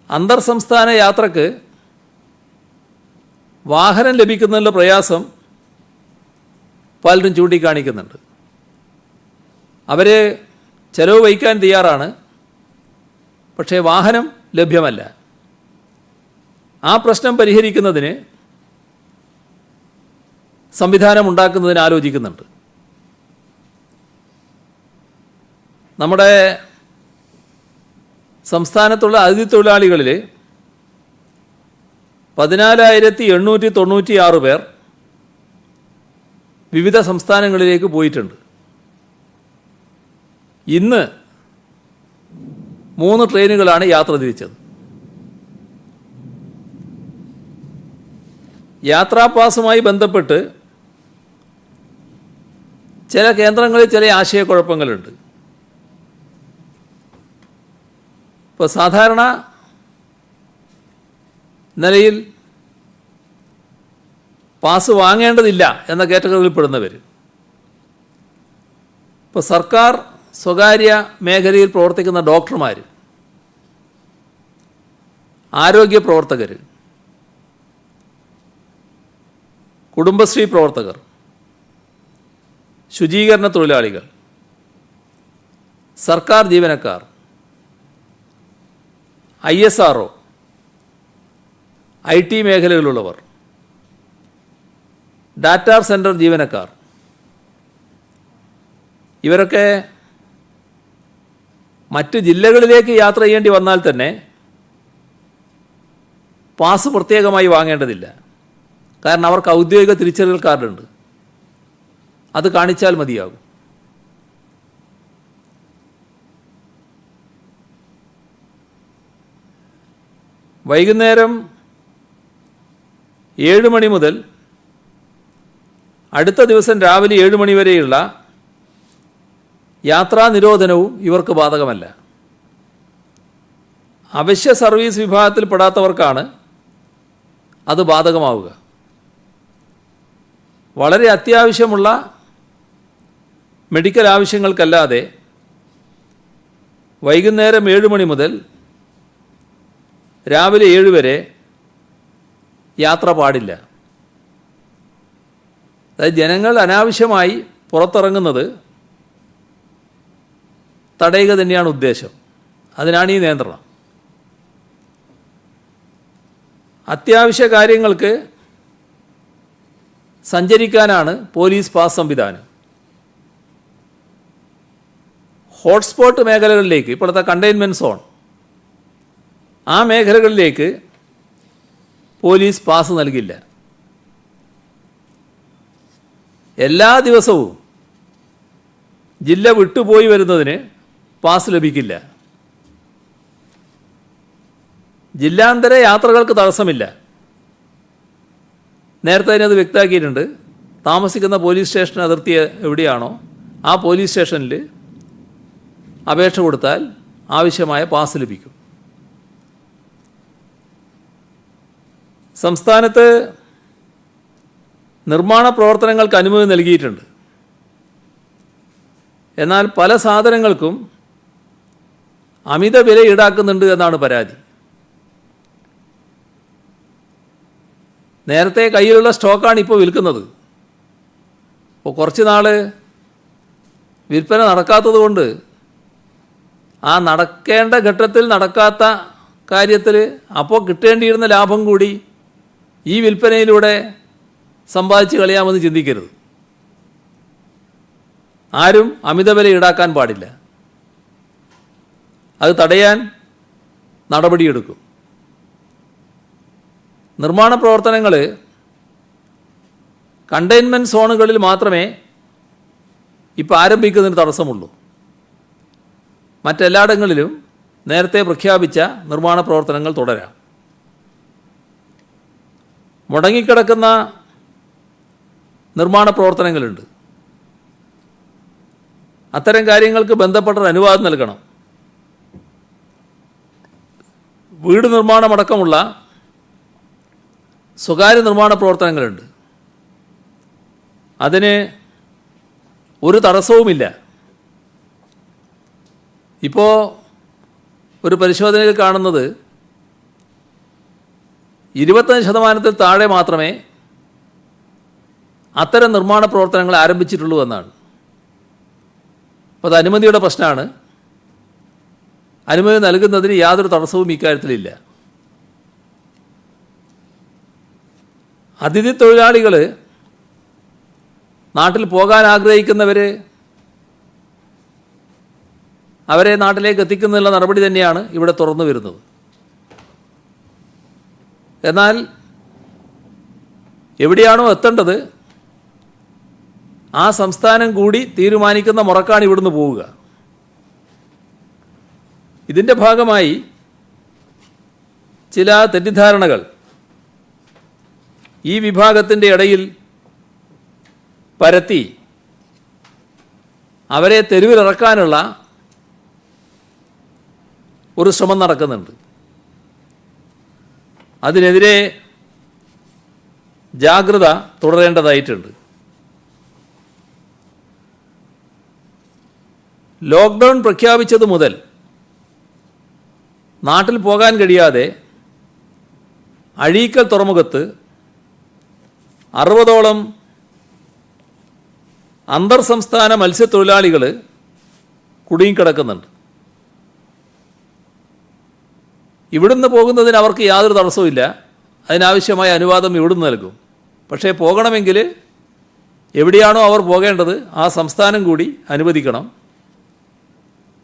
[SPEAKER 2] അന്തർ സംസ്ഥാന യാത്രക്ക് വാഹനം ലഭിക്കുന്നതിനുള്ള പ്രയാസം പലരും ചൂണ്ടിക്കാണിക്കുന്നുണ്ട്. അവർ ചെലവ് വഹിക്കാൻ തയ്യാറാണ്, പക്ഷേ വാഹനം ലഭ്യമല്ല. ആ പ്രശ്നം പരിഹരിക്കുന്നതിന് സംവിധാനം ഉണ്ടാക്കുന്നതിന് ആലോചിക്കുന്നുണ്ട്. നമ്മുടെ സംസ്ഥാനത്തുള്ള അതിഥി തൊഴിലാളികളിൽ 14,896 പേർ വിവിധ സംസ്ഥാനങ്ങളിലേക്ക് പോയിട്ടുണ്ട്. ഇന്ന് 3 ട്രെയിനുകളാണ് യാത്ര തിരിച്ചത്. യാത്രാ പാസുമായി ബന്ധപ്പെട്ട് ചില കേന്ദ്രങ്ങളിൽ ചില ആശയക്കുഴപ്പങ്ങളുണ്ട്. ഇപ്പോൾ സാധാരണ നിലയിൽ പാസ് വാങ്ങേണ്ടതില്ല എന്ന കാറ്റഗറിയിൽപ്പെടുന്നവർ, ഇപ്പോൾ സർക്കാർ സ്വകാര്യ മേഖലയിൽ പ്രവർത്തിക്കുന്ന ഡോക്ടർമാർ, ആരോഗ്യ പ്രവർത്തകർ, കുടുംബശ്രീ പ്രവർത്തകർ, ശുചീകരണ തൊഴിലാളികൾ, സർക്കാർ ജീവനക്കാർ, ISRO, IT മേഖലകളിലുള്ളവർ, ഡാറ്റാ സെൻറ്റർ ജീവനക്കാർ, ഇവരൊക്കെ മറ്റ് ജില്ലകളിലേക്ക് യാത്ര ചെയ്യേണ്ടി വന്നാൽ തന്നെ പാസ് പ്രത്യേകമായി വാങ്ങേണ്ടതില്ല. കാരണം അവർക്ക് ഔദ്യോഗിക തിരിച്ചറിയൽ കാർഡുണ്ട്, അത് കാണിച്ചാൽ മതിയാകും. വൈകുന്നേരം 7 മണി മുതൽ അടുത്ത ദിവസം രാവിലെ 7 മണി വരെയുള്ള യാത്രാ നിരോധനവും ഇവർക്ക് ബാധകമല്ല. അവശ്യ സർവീസ് വിഭാഗത്തിൽപ്പെടാത്തവർക്കാണ് അത് ബാധകമാവുക. വളരെ അത്യാവശ്യമുള്ള മെഡിക്കൽ ആവശ്യങ്ങൾക്കല്ലാതെ വൈകുന്നേരം 7 മണി മുതൽ രാവിലെ 7 വരെ യാത്ര പാടില്ല. അതായത് ജനങ്ങൾ അനാവശ്യമായി പുറത്തിറങ്ങുന്നത് തടയുക തന്നെയാണ് ഉദ്ദേശം. അതിനാണ് ഈ നിയന്ത്രണം. അത്യാവശ്യ കാര്യങ്ങൾക്ക് സഞ്ചരിക്കാനാണ് പോലീസ് പാസ് സംവിധാനം. ഹോട്ട്സ്പോട്ട് മേഖലകളിലേക്ക്, ഇപ്പോഴത്തെ കണ്ടെയ്ൻമെൻറ് സോൺ, ആ മേഖലകളിലേക്ക് പോലീസ് പാസ് നൽകില്ല. എല്ലാ ദിവസവും ജില്ല വിട്ടുപോയി വരുന്നതിന് പാസ് ലഭിക്കില്ല. ജില്ലാന്തര യാത്രകൾക്ക് തടസ്സമില്ല. നേരത്തെ തന്നെ അത് വ്യക്തമാക്കിയിട്ടുണ്ട്. താമസിക്കുന്ന പോലീസ് സ്റ്റേഷൻ അതിർത്തി എവിടെയാണോ ആ പോലീസ് സ്റ്റേഷനിൽ അപേക്ഷ കൊടുത്താൽ ആവശ്യമായ പാസ് ലഭിക്കും. സംസ്ഥാനത്ത് നിർമ്മാണ പ്രവർത്തനങ്ങൾക്ക് അനുമതി നൽകിയിട്ടുണ്ട്. എന്നാൽ പല സാധനങ്ങൾക്കും അമിത വില ഈടാക്കുന്നുണ്ട് എന്നാണ് പരാതി. നേരത്തെ കയ്യിലുള്ള സ്റ്റോക്കാണ് ഇപ്പോൾ വിൽക്കുന്നത്. അപ്പോൾ കുറച്ച് നാൾ വിൽപ്പന നടക്കാത്തത് കൊണ്ട് ആ നടക്കേണ്ട ഘട്ടത്തിൽ നടക്കാത്ത കാര്യത്തിൽ അപ്പോൾ കിട്ടേണ്ടിയിരുന്ന ലാഭം കൂടി ഈ വിൽപ്പനയിലൂടെ സമ്പാദിച്ച് കളയാമെന്ന് ചിന്തിക്കരുത്. ആരും അമിതവില ഈടാക്കാൻ പാടില്ല. അത് തടയാൻ നടപടിയെടുക്കും. നിർമ്മാണ പ്രവർത്തനങ്ങൾ കണ്ടെയ്ൻമെൻറ് സോണുകളിൽ മാത്രമേ ഇപ്പോൾ ആരംഭിക്കുന്നതിന് തടസ്സമുള്ളൂ. മറ്റെല്ലായിടങ്ങളിലും നേരത്തെ പ്രഖ്യാപിച്ച നിർമ്മാണ പ്രവർത്തനങ്ങൾ തുടരാം. മുടങ്ങിക്കിടക്കുന്ന നിർമ്മാണ പ്രവർത്തനങ്ങളുണ്ട്. അത്തരം കാര്യങ്ങൾക്ക് ബന്ധപ്പെട്ട അനുവാദം നൽകണം. വീട് നിർമ്മാണമടക്കമുള്ള സ്വകാര്യ നിർമ്മാണ പ്രവർത്തനങ്ങളുണ്ട്. അതിന് ഒരു തടസ്സവുമില്ല. ഇപ്പോൾ ഒരു പരിശോധനയിൽ കാണുന്നത് 25% താഴെ മാത്രമേ അത്തരം നിർമ്മാണ പ്രവർത്തനങ്ങൾ ആരംഭിച്ചിട്ടുള്ളൂ എന്നാണ്. അപ്പോൾ അത് അനുമതിയുടെ പ്രശ്നമാണ്. അനുമതി നൽകുന്നതിന് യാതൊരു തടസ്സവും ഇക്കാര്യത്തിലില്ല. അതിഥി തൊഴിലാളികൾ നാട്ടിൽ പോകാൻ ആഗ്രഹിക്കുന്നവർ അവരെ നാട്ടിലേക്ക് എത്തിക്കുന്നതിനുള്ള നടപടി തന്നെയാണ് ഇവിടെ തുറന്നു വരുന്നത്. എന്നാൽ എവിടെയാണോ എത്തേണ്ടത് ആ സംസ്ഥാനം കൂടി തീരുമാനിക്കുന്ന മുറക്കാണ് ഇവിടുന്ന് പോവുക. ഇതിൻ്റെ ഭാഗമായി ചില തെറ്റിദ്ധാരണകൾ ഈ വിഭാഗത്തിൻ്റെ ഇടയിൽ പരത്തി അവരെ തെരുവിലിറക്കാനുള്ള ഒരു ശ്രമം നടക്കുന്നുണ്ട്. അതിനെതിരെ ജാഗ്രത തുടരേണ്ടതായിട്ടുണ്ട്. ലോക്ക്ഡൗൺ പ്രഖ്യാപിച്ചത് മുതൽ നാട്ടിൽ പോകാൻ കഴിയാതെ അഴീക്കൽ തുറമുഖത്ത് 60ഓളം അന്തർ സംസ്ഥാന മത്സ്യത്തൊഴിലാളികൾ കുടുങ്ങിക്കിടക്കുന്നുണ്ട്. ഇവിടുന്ന് പോകുന്നതിന് അവർക്ക് യാതൊരു തടസ്സവുമില്ല. അതിനാവശ്യമായ അനുവാദം ഇവിടുന്ന് നൽകും. പക്ഷേ പോകണമെങ്കിൽ എവിടെയാണോ അവർ പോകേണ്ടത് ആ സംസ്ഥാനം കൂടി അനുവദിക്കണം.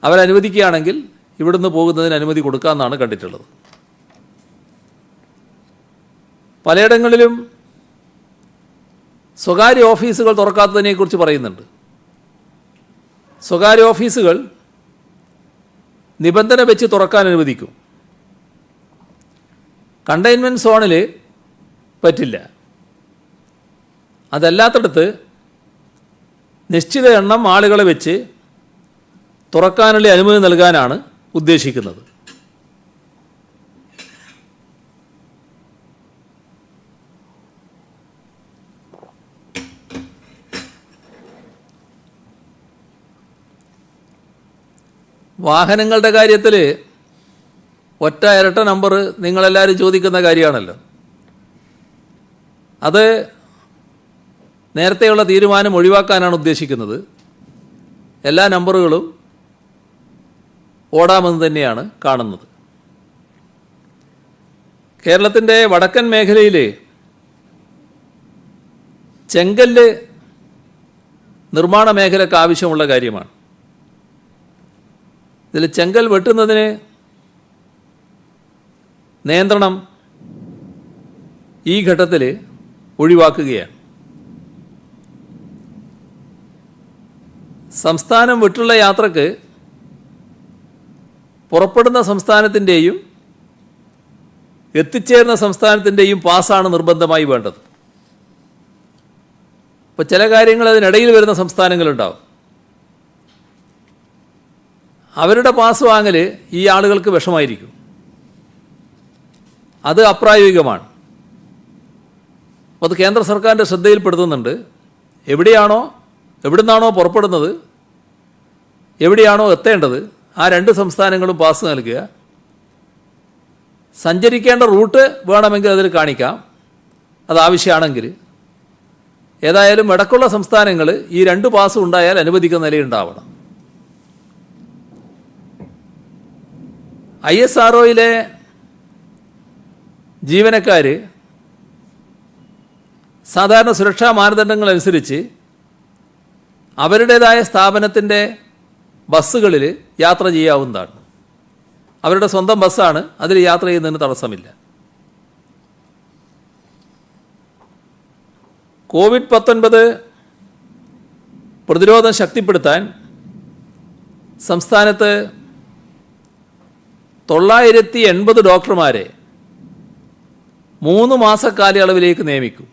[SPEAKER 2] അവരനുവദിക്കുകയാണെങ്കിൽ ഇവിടുന്ന് പോകുന്നതിന് അനുമതി കൊടുക്കാമെന്നാണ് കണ്ടിട്ടുള്ളത്. പലയിടങ്ങളിലും സ്വകാര്യ ഓഫീസുകൾ തുറക്കാത്തതിനെക്കുറിച്ച് പറയുന്നുണ്ട്. സ്വകാര്യ ഓഫീസുകൾ നിബന്ധന വെച്ച് തുറക്കാൻ അനുവദിക്കും. കണ്ടെയ്ൻമെൻറ്റ് സോണിൽ പറ്റില്ല. അതല്ലാത്തടത്ത് നിശ്ചിത എണ്ണം ആളുകളെ വെച്ച് തുറക്കാനുള്ള അനുമതി നൽകാനാണ് ഉദ്ദേശിക്കുന്നത്. വാഹനങ്ങളുടെ കാര്യത്തിൽ ഒറ്റ ഇരട്ട നമ്പർ നിങ്ങളെല്ലാവരും ചോദിക്കുന്ന കാര്യമാണല്ലോ. അത് നേരത്തെയുള്ള തീരുമാനം ഒഴിവാക്കാനാണ് ഉദ്ദേശിക്കുന്നത്. എല്ലാ നമ്പറുകളും ഓടാമെന്ന് തന്നെയാണ് കാണുന്നത്. കേരളത്തിൻ്റെ വടക്കൻ മേഖലയിൽ ചെങ്കല്ല് നിർമ്മാണ മേഖലയ്ക്ക് ആവശ്യമുള്ള കാര്യമാണ്. ഇതിൽ ചെങ്കൽ വെട്ടുന്നതിന് നിയന്ത്രണം ഈ ഘട്ടത്തിൽ ഒഴിവാക്കുകയാണ്. സംസ്ഥാനം വിട്ടുള്ള യാത്രക്ക് പുറപ്പെടുന്ന സംസ്ഥാനത്തിൻ്റെയും എത്തിച്ചേരുന്ന സംസ്ഥാനത്തിൻ്റെയും പാസ്സാണ് നിർബന്ധമായി വേണ്ടത്. ഇപ്പോൾ ചില കാര്യങ്ങൾ അതിനിടയിൽ വരുന്ന സംസ്ഥാനങ്ങളുണ്ടാവും. അവരുടെ പാസ് വാങ്ങൽ ഈ ആളുകൾക്ക് വിഷമായിരിക്കും. അത് അപ്രായോഗികമാണ്. അത് കേന്ദ്ര സർക്കാരിൻ്റെ ശ്രദ്ധയിൽപ്പെടുത്തുന്നുണ്ട്. എവിടുന്നാണോ പുറപ്പെടുന്നത്, എവിടെയാണോ എത്തേണ്ടത്, ആ രണ്ട് സംസ്ഥാനങ്ങളും പാസ് നൽകുക. സഞ്ചരിക്കേണ്ട റൂട്ട് വേണമെങ്കിൽ അതിൽ കാണിക്കാം, അത് ആവശ്യമാണെങ്കിൽ. ഏതായാലും ഇടക്കുള്ള സംസ്ഥാനങ്ങൾ ഈ രണ്ട് പാസും ഉണ്ടായാൽ അനുവദിക്കുന്ന നിലയുണ്ടാവണം. ISROയിലെ ജീവനക്കാർ സാധാരണ സുരക്ഷാ മാനദണ്ഡങ്ങൾ അനുസരിച്ച് അവരുടേതായ സ്ഥാപനത്തിൻ്റെ ബസ്സുകളിൽ യാത്ര ചെയ്യാവുന്നതാണ്. അവരുടെ സ്വന്തം ബസ്സാണ്, അതിൽ യാത്ര ചെയ്യുന്നതിന് തടസ്സമില്ല. COVID-19 പ്രതിരോധം ശക്തിപ്പെടുത്താൻ സംസ്ഥാനത്ത് 980 ഡോക്ടർമാരെ 3 മാസ കാലയളവിലേക്ക് നിയമിക്കും.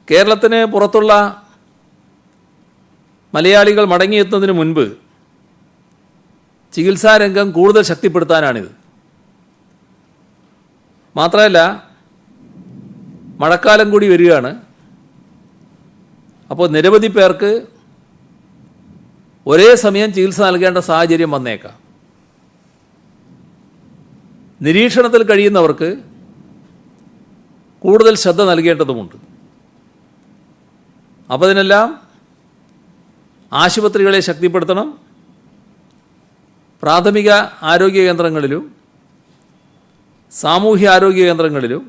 [SPEAKER 2] കേരളത്തിന് പുറത്തുള്ള മലയാളികൾ മടങ്ങിയെത്തുന്നതിന് മുൻപ് ചികിത്സാരംഗം കൂടുതൽ ശക്തിപ്പെടുത്താനാണിത്. മാത്രമല്ല, മഴക്കാലം കൂടി വരികയാണ്. അപ്പോൾ നിരവധി പേർക്ക് ഒരേ സമയം ചികിത്സ നൽകേണ്ട സാഹചര്യം വന്നേക്കാം. നിരീക്ഷണത്തിൽ കഴിയുന്നവർക്ക് കൂടുതൽ ശ്രദ്ധ നൽകേണ്ടതുമുണ്ട്. അപ്പോൾ അതിനെല്ലാം ആശുപത്രികളെ ശക്തിപ്പെടുത്തണം. പ്രാഥമിക ആരോഗ്യ കേന്ദ്രങ്ങളിലും സാമൂഹ്യ ആരോഗ്യ കേന്ദ്രങ്ങളിലും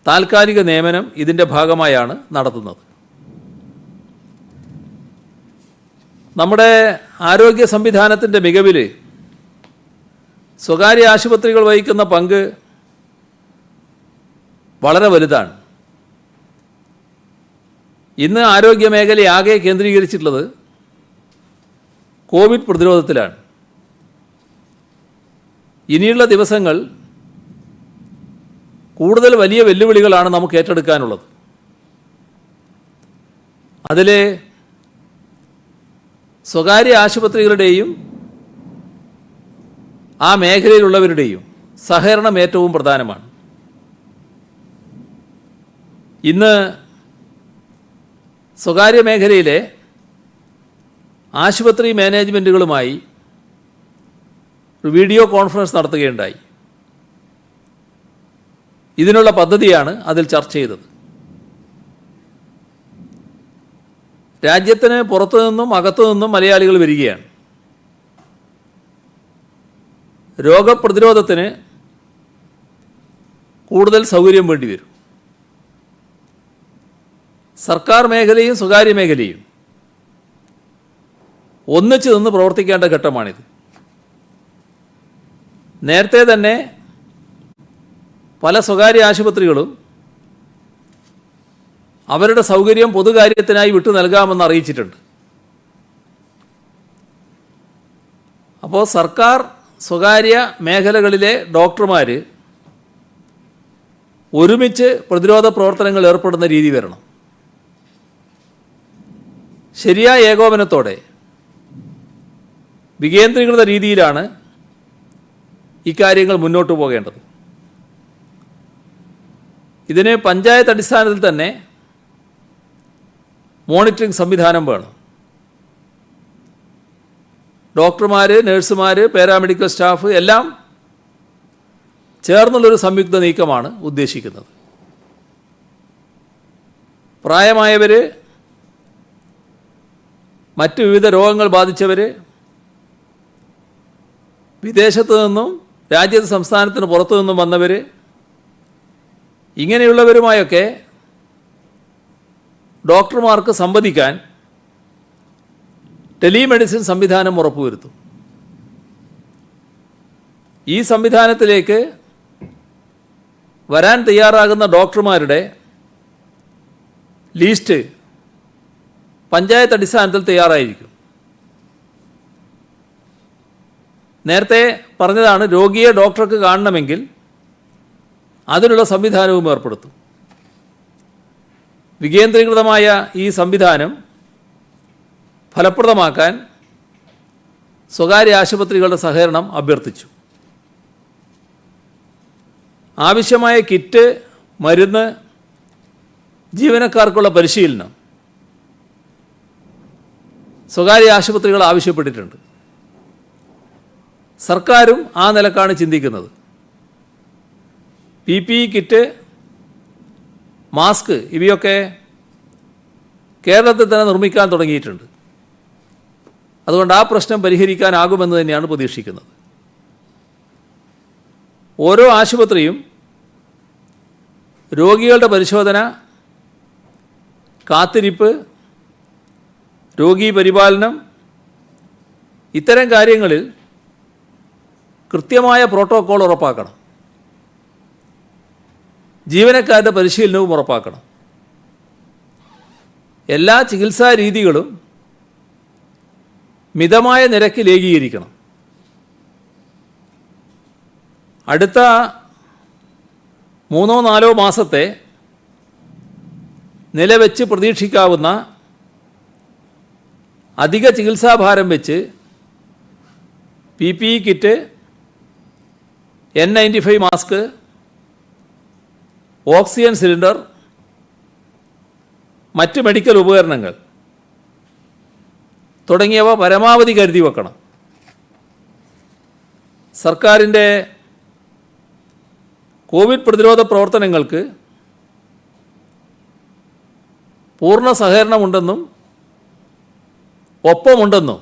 [SPEAKER 2] താൽക്കാലിക നിയമനം ഇതിൻ്റെ ഭാഗമായാണ് നടത്തുന്നത്. നമ്മുടെ ആരോഗ്യ സംവിധാനത്തിൻ്റെ മികവിൽ സ്വകാര്യ ആശുപത്രികൾ വഹിക്കുന്ന പങ്ക് വളരെ വലുതാണ്. ഇന്ന് ആരോഗ്യ മേഖലയാകെ കേന്ദ്രീകരിച്ചിട്ടുള്ളത് കോവിഡ് പ്രതിരോധത്തിലാണ്. ഇനിയുള്ള ദിവസങ്ങൾ കൂടുതൽ വലിയ വെല്ലുവിളികളാണ് നമുക്ക് ഏറ്റെടുക്കാനുള്ളത്. അതിൽ സ്വകാര്യ ആശുപത്രികളുടെയും ആ മേഖലയിലുള്ളവരുടെയും സഹകരണം ഏറ്റവും പ്രധാനമാണ്. ഇന്ന് സ്വകാര്യ മേഖലയിലെ ആശുപത്രി മാനേജ്മെൻറ്റുകളുമായി ഒരു വീഡിയോ കോൺഫറൻസ് നടത്തുകയുണ്ടായി. ഇതിനുള്ള പദ്ധതിയാണ് അതിൽ ചർച്ച ചെയ്തത്. രാജ്യത്തിന് പുറത്തു നിന്നും അകത്തു നിന്നും മലയാളികൾ വരികയാണ്. രോഗപ്രതിരോധത്തിന് കൂടുതൽ സൗകര്യം വേണ്ടിവരും. സർക്കാർ മേഖലയും സ്വകാര്യ മേഖലയും ഒന്നിച്ചു നിന്ന് പ്രവർത്തിക്കേണ്ട ഘട്ടമാണിത്. നേരത്തെ തന്നെ പല സ്വകാര്യ ആശുപത്രികളും അവരുടെ സൗകര്യം പൊതുകാര്യത്തിനായി വിട്ടു നൽകാമെന്ന് അറിയിച്ചിട്ടുണ്ട്. അപ്പോൾ സർക്കാർ സ്വകാര്യ മേഖലകളിലെ ഡോക്ടർമാർ ഒരുമിച്ച് പ്രതിരോധ പ്രവർത്തനങ്ങൾ ഏർപ്പെടുന്ന രീതി വരണം. ശരിയായ ഏകോപനത്തോടെ വികേന്ദ്രീകൃത രീതിയിലാണ് ഇക്കാര്യങ്ങൾ മുന്നോട്ട് പോകേണ്ടത്. ഇതിന് പഞ്ചായത്ത് അടിസ്ഥാനത്തിൽ തന്നെ മോണിറ്ററിംഗ് സംവിധാനം വേണം. ഡോക്ടർമാർ, നഴ്സുമാർ, പാരാമെഡിക്കൽ സ്റ്റാഫ് എല്ലാം ചേർന്നുള്ളൊരു സംയുക്ത നീക്കമാണ് ഉദ്ദേശിക്കുന്നത്. പ്രായമായവർ, മറ്റ് വിവിധ രോഗങ്ങൾ ബാധിച്ചവർ, വിദേശത്തു നിന്നും രാജ്യത്ത് സംസ്ഥാനത്തിന് പുറത്തു നിന്നും വന്നവർ, ഇങ്ങനെയുള്ളവരുമായൊക്കെ ഡോക്ടർമാർക്ക് സംവദിക്കാൻ ടെലിമെഡിസിൻ സംവിധാനം ഉറപ്പുവരുത്തും. ഈ സംവിധാനത്തിലേക്ക് വരാൻ തയ്യാറാകുന്ന ഡോക്ടർമാരുടെ ലിസ്റ്റ് പഞ്ചായത്ത് അടിസ്ഥാനത്തിൽ തയ്യാറായിരിക്കും. നേരത്തെ പറഞ്ഞതാണ്, രോഗിയെ ഡോക്ടർക്ക് കാണണമെങ്കിൽ അതിനുള്ള സംവിധാനവും ഏർപ്പെടുത്തും. വികേന്ദ്രീകൃതമായ ഈ സംവിധാനം ഫലപ്രദമാക്കാൻ സ്വകാര്യ ആശുപത്രികളുടെ സഹകരണം അഭ്യർത്ഥിച്ചു. ആവശ്യമായ കിറ്റ്, മരുന്ന്, ജീവനക്കാർക്കുള്ള പരിശീലനം സ്വകാര്യ ആശുപത്രികൾ ആവശ്യപ്പെട്ടിട്ടുണ്ട്. സർക്കാരും ആ നിലക്കാണ് ചിന്തിക്കുന്നത്. PPE കിറ്റ്, മാസ്ക് ഇവയൊക്കെ കേരളത്തിൽ തന്നെ നിർമ്മിക്കാൻ തുടങ്ങിയിട്ടുണ്ട്. അതുകൊണ്ട് ആ പ്രശ്നം പരിഹരിക്കാനാകുമെന്ന് തന്നെയാണ് പ്രതീക്ഷിക്കുന്നത്. ഓരോ ആശുപത്രിയും രോഗികളുടെ പരിശോധന, കാത്തിരിപ്പ്, രോഗീ പരിപാലനം ഇത്തരം കാര്യങ്ങളിൽ കൃത്യമായ പ്രോട്ടോക്കോൾ ഉറപ്പാക്കണം. ജീവനക്കാരുടെ പരിശീലനവും ഉറപ്പാക്കണം. എല്ലാ ചികിത്സാ രീതികളും മിതമായ നിരക്കിൽ ഏകീകരിക്കണം. അടുത്ത 3-4 മാസത്തെ നിലവെച്ച് പ്രതീക്ഷിക്കാവുന്ന അധിക ചികിത്സാഭാരം വെച്ച് PPE kit, N95 mask, oxygen cylinder, മറ്റ് മെഡിക്കൽ ഉപകരണങ്ങൾ തുടങ്ങിയവ പരമാവധി കരുതി വെക്കണം. സർക്കാരിൻ്റെ കോവിഡ് പ്രതിരോധ പ്രവർത്തനങ്ങൾക്ക് പൂർണ്ണ സഹകരണമുണ്ടെന്നും ഒപ്പമുണ്ടെന്നും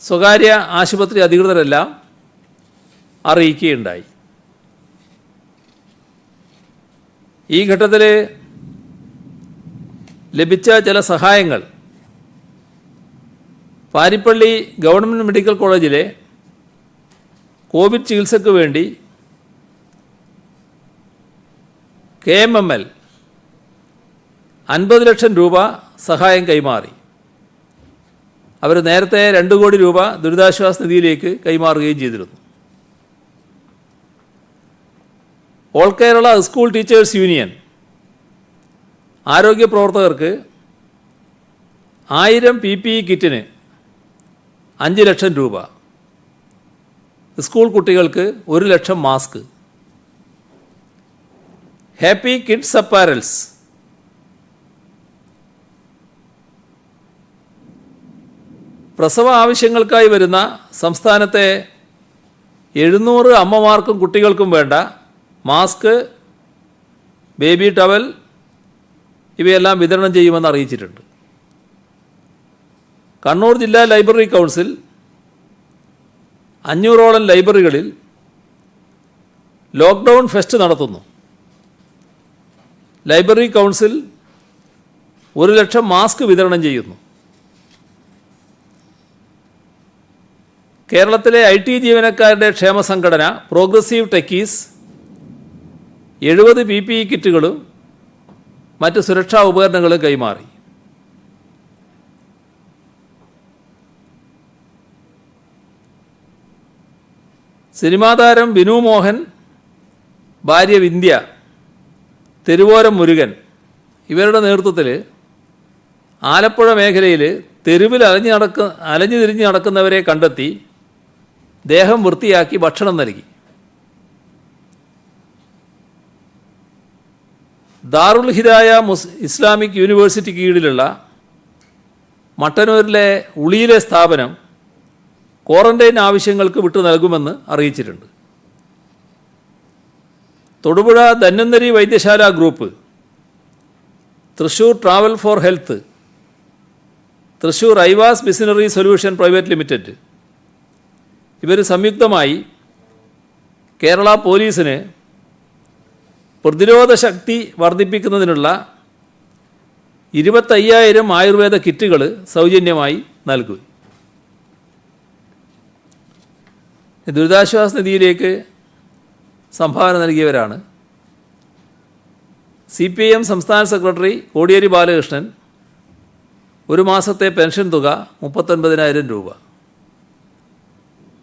[SPEAKER 2] സ്വകാര്യ ആശുപത്രി അധികൃതരെല്ലാം അറിയിക്കുകയുണ്ടായി. ഈ ഘട്ടത്തിൽ ലഭിച്ച ചില സഹായങ്ങൾ പാരിപ്പള്ളി ഗവൺമെൻറ് മെഡിക്കൽ കോളേജിലെ കോവിഡ് ചികിത്സയ്ക്ക് വേണ്ടി KMML 50 ലക്ഷം രൂപ സഹായം കൈമാറി. അവർ നേരത്തെ 2 കോടി രൂപ ദുരിതാശ്വാസ നിധിയിലേക്ക് കൈമാറുകയും ചെയ്തിരുന്നു. All Kerala school teachers union ആരോഗ്യ പ്രവർത്തകർക്ക് 1000 PPE കിറ്റിന് 5 ലക്ഷം രൂപ, സ്കൂൾ കുട്ടികൾക്ക് 1 ലക്ഷം മാസ്ക്, ഹാപ്പി കിഡ്സ് അപ്പാരൽസ് പ്രസവ ആവശ്യങ്ങൾക്കായി വരുന്ന സംസ്ഥാനത്തെ 700 അമ്മമാർക്കും കുട്ടികൾക്കും വേണ്ട മാസ്ക്, ബേബി ടവൽ ഇവയെല്ലാം വിതരണം ചെയ്യുമെന്ന് അറിയിച്ചിട്ടുണ്ട്. കണ്ണൂർ ജില്ലാ ലൈബ്രറി കൗൺസിൽ 500ഓളം ലൈബ്രറികളിൽ ലോക്ക്ഡൗൺ ഫെസ്റ്റ് നടത്തുന്നു. ലൈബ്രറി കൗൺസിൽ 1 ലക്ഷം മാസ്ക് വിതരണം ചെയ്യുന്നു. കേരളത്തിലെ IT ജീവനക്കാരുടെ ക്ഷേമ സംഘടന പ്രോഗ്രസീവ് ടെക്കീസ് 70 PPE കിറ്റുകളും മറ്റ് സുരക്ഷാ ഉപകരണങ്ങളും കൈമാറി. സിനിമാ താരം ബിനു മോഹൻ, ഭാര്യ വിന്ധ്യ, തെരുവോരം മുരുകൻ ഇവരുടെ നേതൃത്വത്തിൽ ആലപ്പുഴ മേഖലയിൽ തെരുവിൽ അലഞ്ഞു തിരിഞ്ഞ് നടക്കുന്നവരെ കണ്ടെത്തി ദേഹം വൃത്തിയാക്കി ഭക്ഷണം നൽകി. ദാറുൽ ഹിദായ ഇസ്ലാമിക് യൂണിവേഴ്സിറ്റിക്ക് കീഴിലുള്ള മട്ടന്നൂരിലെ ഉളിയിലെ സ്ഥാപനം ക്വാറന്റൈൻ ആവശ്യങ്ങൾക്ക് വിട്ടു നൽകുമെന്ന് അറിയിച്ചിട്ടുണ്ട്. Thodupuzha Dhanwantari Vaidyasala group, Thrissur travel for health, Thrissur ഐവാസ് ബിസിനറി സൊല്യൂഷൻ പ്രൈവറ്റ് ലിമിറ്റഡ് ഇവർ സംയുക്തമായി കേരള പോലീസിന് പ്രതിരോധ ശക്തി വർദ്ധിപ്പിക്കുന്നതിനുള്ള 25,000 ആയുർവേദ കിറ്റുകൾ സൗജന്യമായി നൽകും. ദുരിതാശ്വാസ നിധിയിലേക്ക് സംഭാവന നൽകിയവരാണ് CPIM സംസ്ഥാന സെക്രട്ടറി കോടിയേരി ബാലകൃഷ്ണൻ. ഒരു മാസത്തെ പെൻഷൻ തുക 39,000 രൂപ.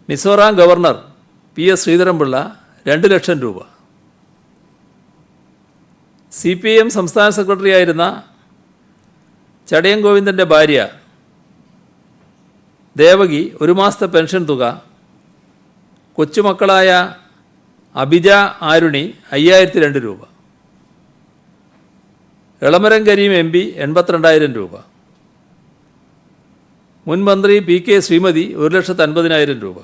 [SPEAKER 2] മിസോറാം ഗവർണർ PS ശ്രീധരൻപിള്ള 2 ലക്ഷം രൂപ. CPIM സംസ്ഥാന സെക്രട്ടറിയായിരുന്ന ചടയം ഗോവിന്ദൻ്റെ ഭാര്യ ദേവകി ഒരു മാസത്തെ പെൻഷൻ തുക, കൊച്ചുമക്കളായ അഭിജ, ആരുണി 5,002 രൂപ. എളമരം കരീം MP 82,000 രൂപ. മുൻ മന്ത്രി PK ശ്രീമതി 1,50,000 രൂപ.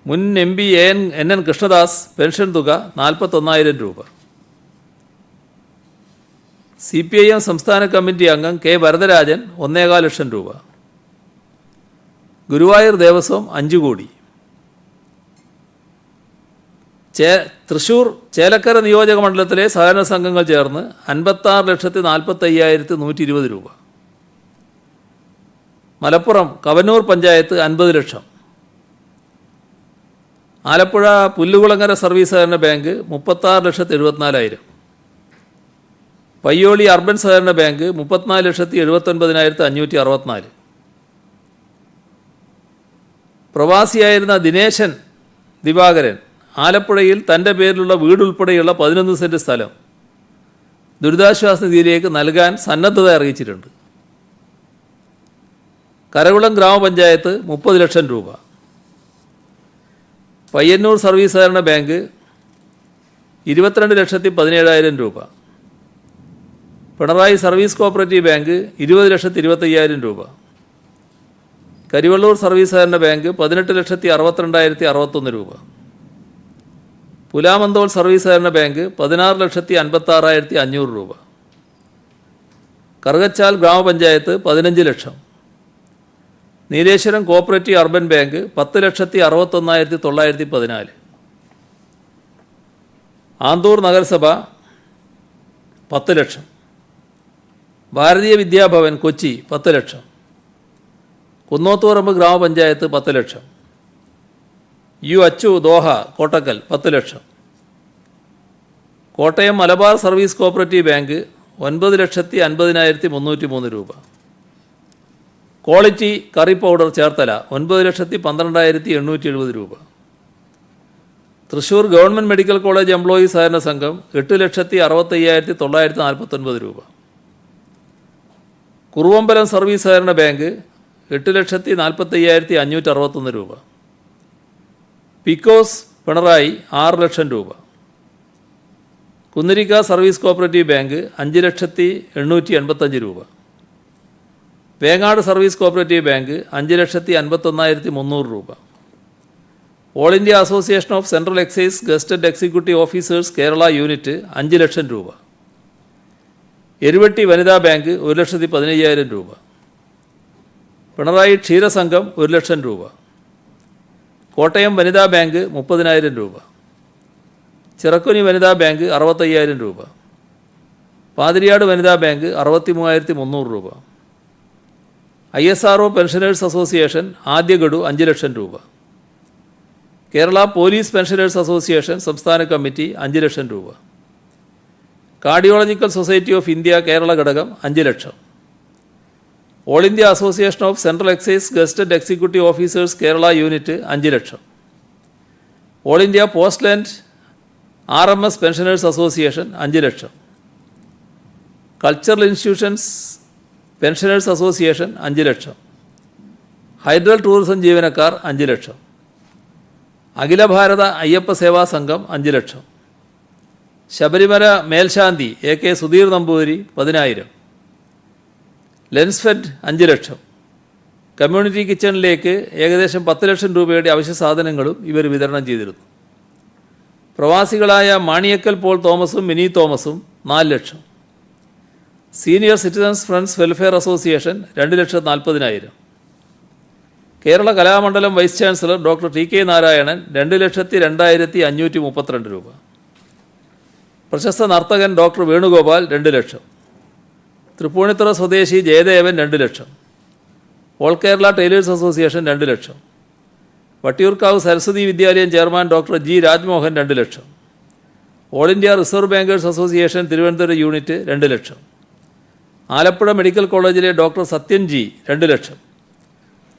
[SPEAKER 2] മുൻ MP NN കൃഷ്ണദാസ് പെൻഷൻ തുക 41,000 രൂപ. CPIM സംസ്ഥാന കമ്മിറ്റി അംഗം K വരദരാജൻ 1,15 ലക്ഷം രൂപ. ഗുരുവായൂർ ദേവസ്വം 5 കോടി. തൃശൂർ ചേലക്കര നിയോജക മണ്ഡലത്തിലെ സഹകരണ സംഘങ്ങൾ ചേർന്ന് 56,45,120 രൂപ. മലപ്പുറം കവന്നൂർ പഞ്ചായത്ത് 50 ലക്ഷം. ആലപ്പുഴ പുല്ലുകുളങ്ങര സർവീസ് സഹകരണ ബാങ്ക് 36,74,000. പയ്യോളി അർബൻ സഹകരണ ബാങ്ക് 34,79,564. പ്രവാസിയായിരുന്ന ദിനേശൻ ദിവാകരൻ ആലപ്പുഴയിൽ തൻ്റെ പേരിലുള്ള വീടുൾപ്പെടെയുള്ള 11 സെൻറ്റ് സ്ഥലം ദുരിതാശ്വാസ നിധിയിലേക്ക് നൽകാൻ സന്നദ്ധത അറിയിച്ചിട്ടുണ്ട്. കരകുളം ഗ്രാമപഞ്ചായത്ത് 30 ലക്ഷം രൂപ. പയ്യന്നൂർ സർവീസ് സഹകരണ ബാങ്ക് 22,17,000 രൂപ. പിണറായി സർവീസ് കോഓപ്പറേറ്റീവ് ബാങ്ക് 20,25,000 രൂപ. കരിവള്ളൂർ സർവീസ് സഹകരണ ബാങ്ക് 18,62,61 രൂപ. പുലാമന്തോൾ സർവീസ് സഹകരണ ബാങ്ക് 16,56,500 രൂപ. Karukachal grama panchayat 15 lakh. Nileshwaram cooperative urban bank 10,61,914. Anthoor നഗരസഭ 10 ലക്ഷം. ഭാരതീയ വിദ്യാഭവൻ കൊച്ചി 10 ലക്ഷം. Kunnothuparamba grama panchayat 10 lakh. Achu Doha Kottakkal 10 lakh. Kottayam Malabar service cooperative bank 9,50,303 രൂപ. ക്വാളിറ്റി കറി പൗഡർ ചേർത്തല 9,12,870 രൂപ. Thrissur government medical college employees സഹകരണ സംഘം 8,65,949 രൂപ. കുറുവമ്പലം സർവീസ് സഹകരണ ബാങ്ക് 8,45,561 രൂപ. പിക്കോസ് പിണറായി 6 ലക്ഷം രൂപ. കുന്നിരിക്ക സർവീസ് കോഓപ്പറേറ്റീവ് ബാങ്ക് 5,885 രൂപ. വേങ്ങാട് സർവീസ് കോഓപ്പറേറ്റീവ് ബാങ്ക് 5,51,300 രൂപ. All India association of central excise gazetted executive officers Kerala unit 5 lakh രൂപ. എരുവെട്ടി വനിതാ ബാങ്ക് 1,15,000 രൂപ. പിണറായി ക്ഷീരസംഘം 1 ലക്ഷം രൂപ. കോട്ടയം വനിതാ ബാങ്ക് 30,000 രൂപ. ചിറക്കുനി വനിതാ ബാങ്ക് 65,000 രൂപ. പാതിരിയാട് വനിതാ ബാങ്ക് 63,300 രൂപ. ISRO പെൻഷനേഴ്സ് അസോസിയേഷൻ ആദ്യ ഗഡു 5 ലക്ഷം രൂപ. കേരള പോലീസ് പെൻഷനേഴ്സ് അസോസിയേഷൻ സംസ്ഥാന കമ്മിറ്റി 5 ലക്ഷം രൂപ. Cardiological society of India Kerala ഘടകം 5 lakh. All India association of central excise gazetted executive officers Kerala unit 5 lakh. All India postal and RMS pensioners association 5 lakh. Cultural institutions pensioners association 5 lakh. Hydel tourism ജീവനക്കാർ 5 ലക്ഷം. അഖില ഭാരത അയ്യപ്പ സേവാ സംഘം 5 ലക്ഷം. ശബരിമല മേൽശാന്തി AK Sudheer Namboothiri 10,000. Lensfed 5 ലക്ഷം. Community കിച്ചണിലേക്ക് ഏകദേശം 10 ലക്ഷം രൂപയുടെ അവശ്യ സാധനങ്ങളും ഇവർ വിതരണം ചെയ്തിരുന്നു. പ്രവാസികളായ മാണിയക്കൽ പോൾ തോമസും മിനി തോമസും 4 lakh. Senior citizens friends welfare association 2,40,000. Kerala Kalamandalam vice chancellor doctor TK Narayanan 2,02,532 രൂപ. പ്രശസ്ത നർത്തകൻ ഡോക്ടർ വേണുഗോപാൽ 2 ലക്ഷം. തൃപ്പൂണിത്തുറ സ്വദേശി Jayadevan 2 lakh. All Kerala tailors association 2 lakh. Vattiyoorkavu Saraswathi Vidyalayam chairman doctor G Rajmohan 2 lakh. All India reserve bankers association Thiruvananthapuram unit 2 lakh. Alappuzha medical കോളേജിലെ ഡോക്ടർ സത്യൻ G 2 ലക്ഷം.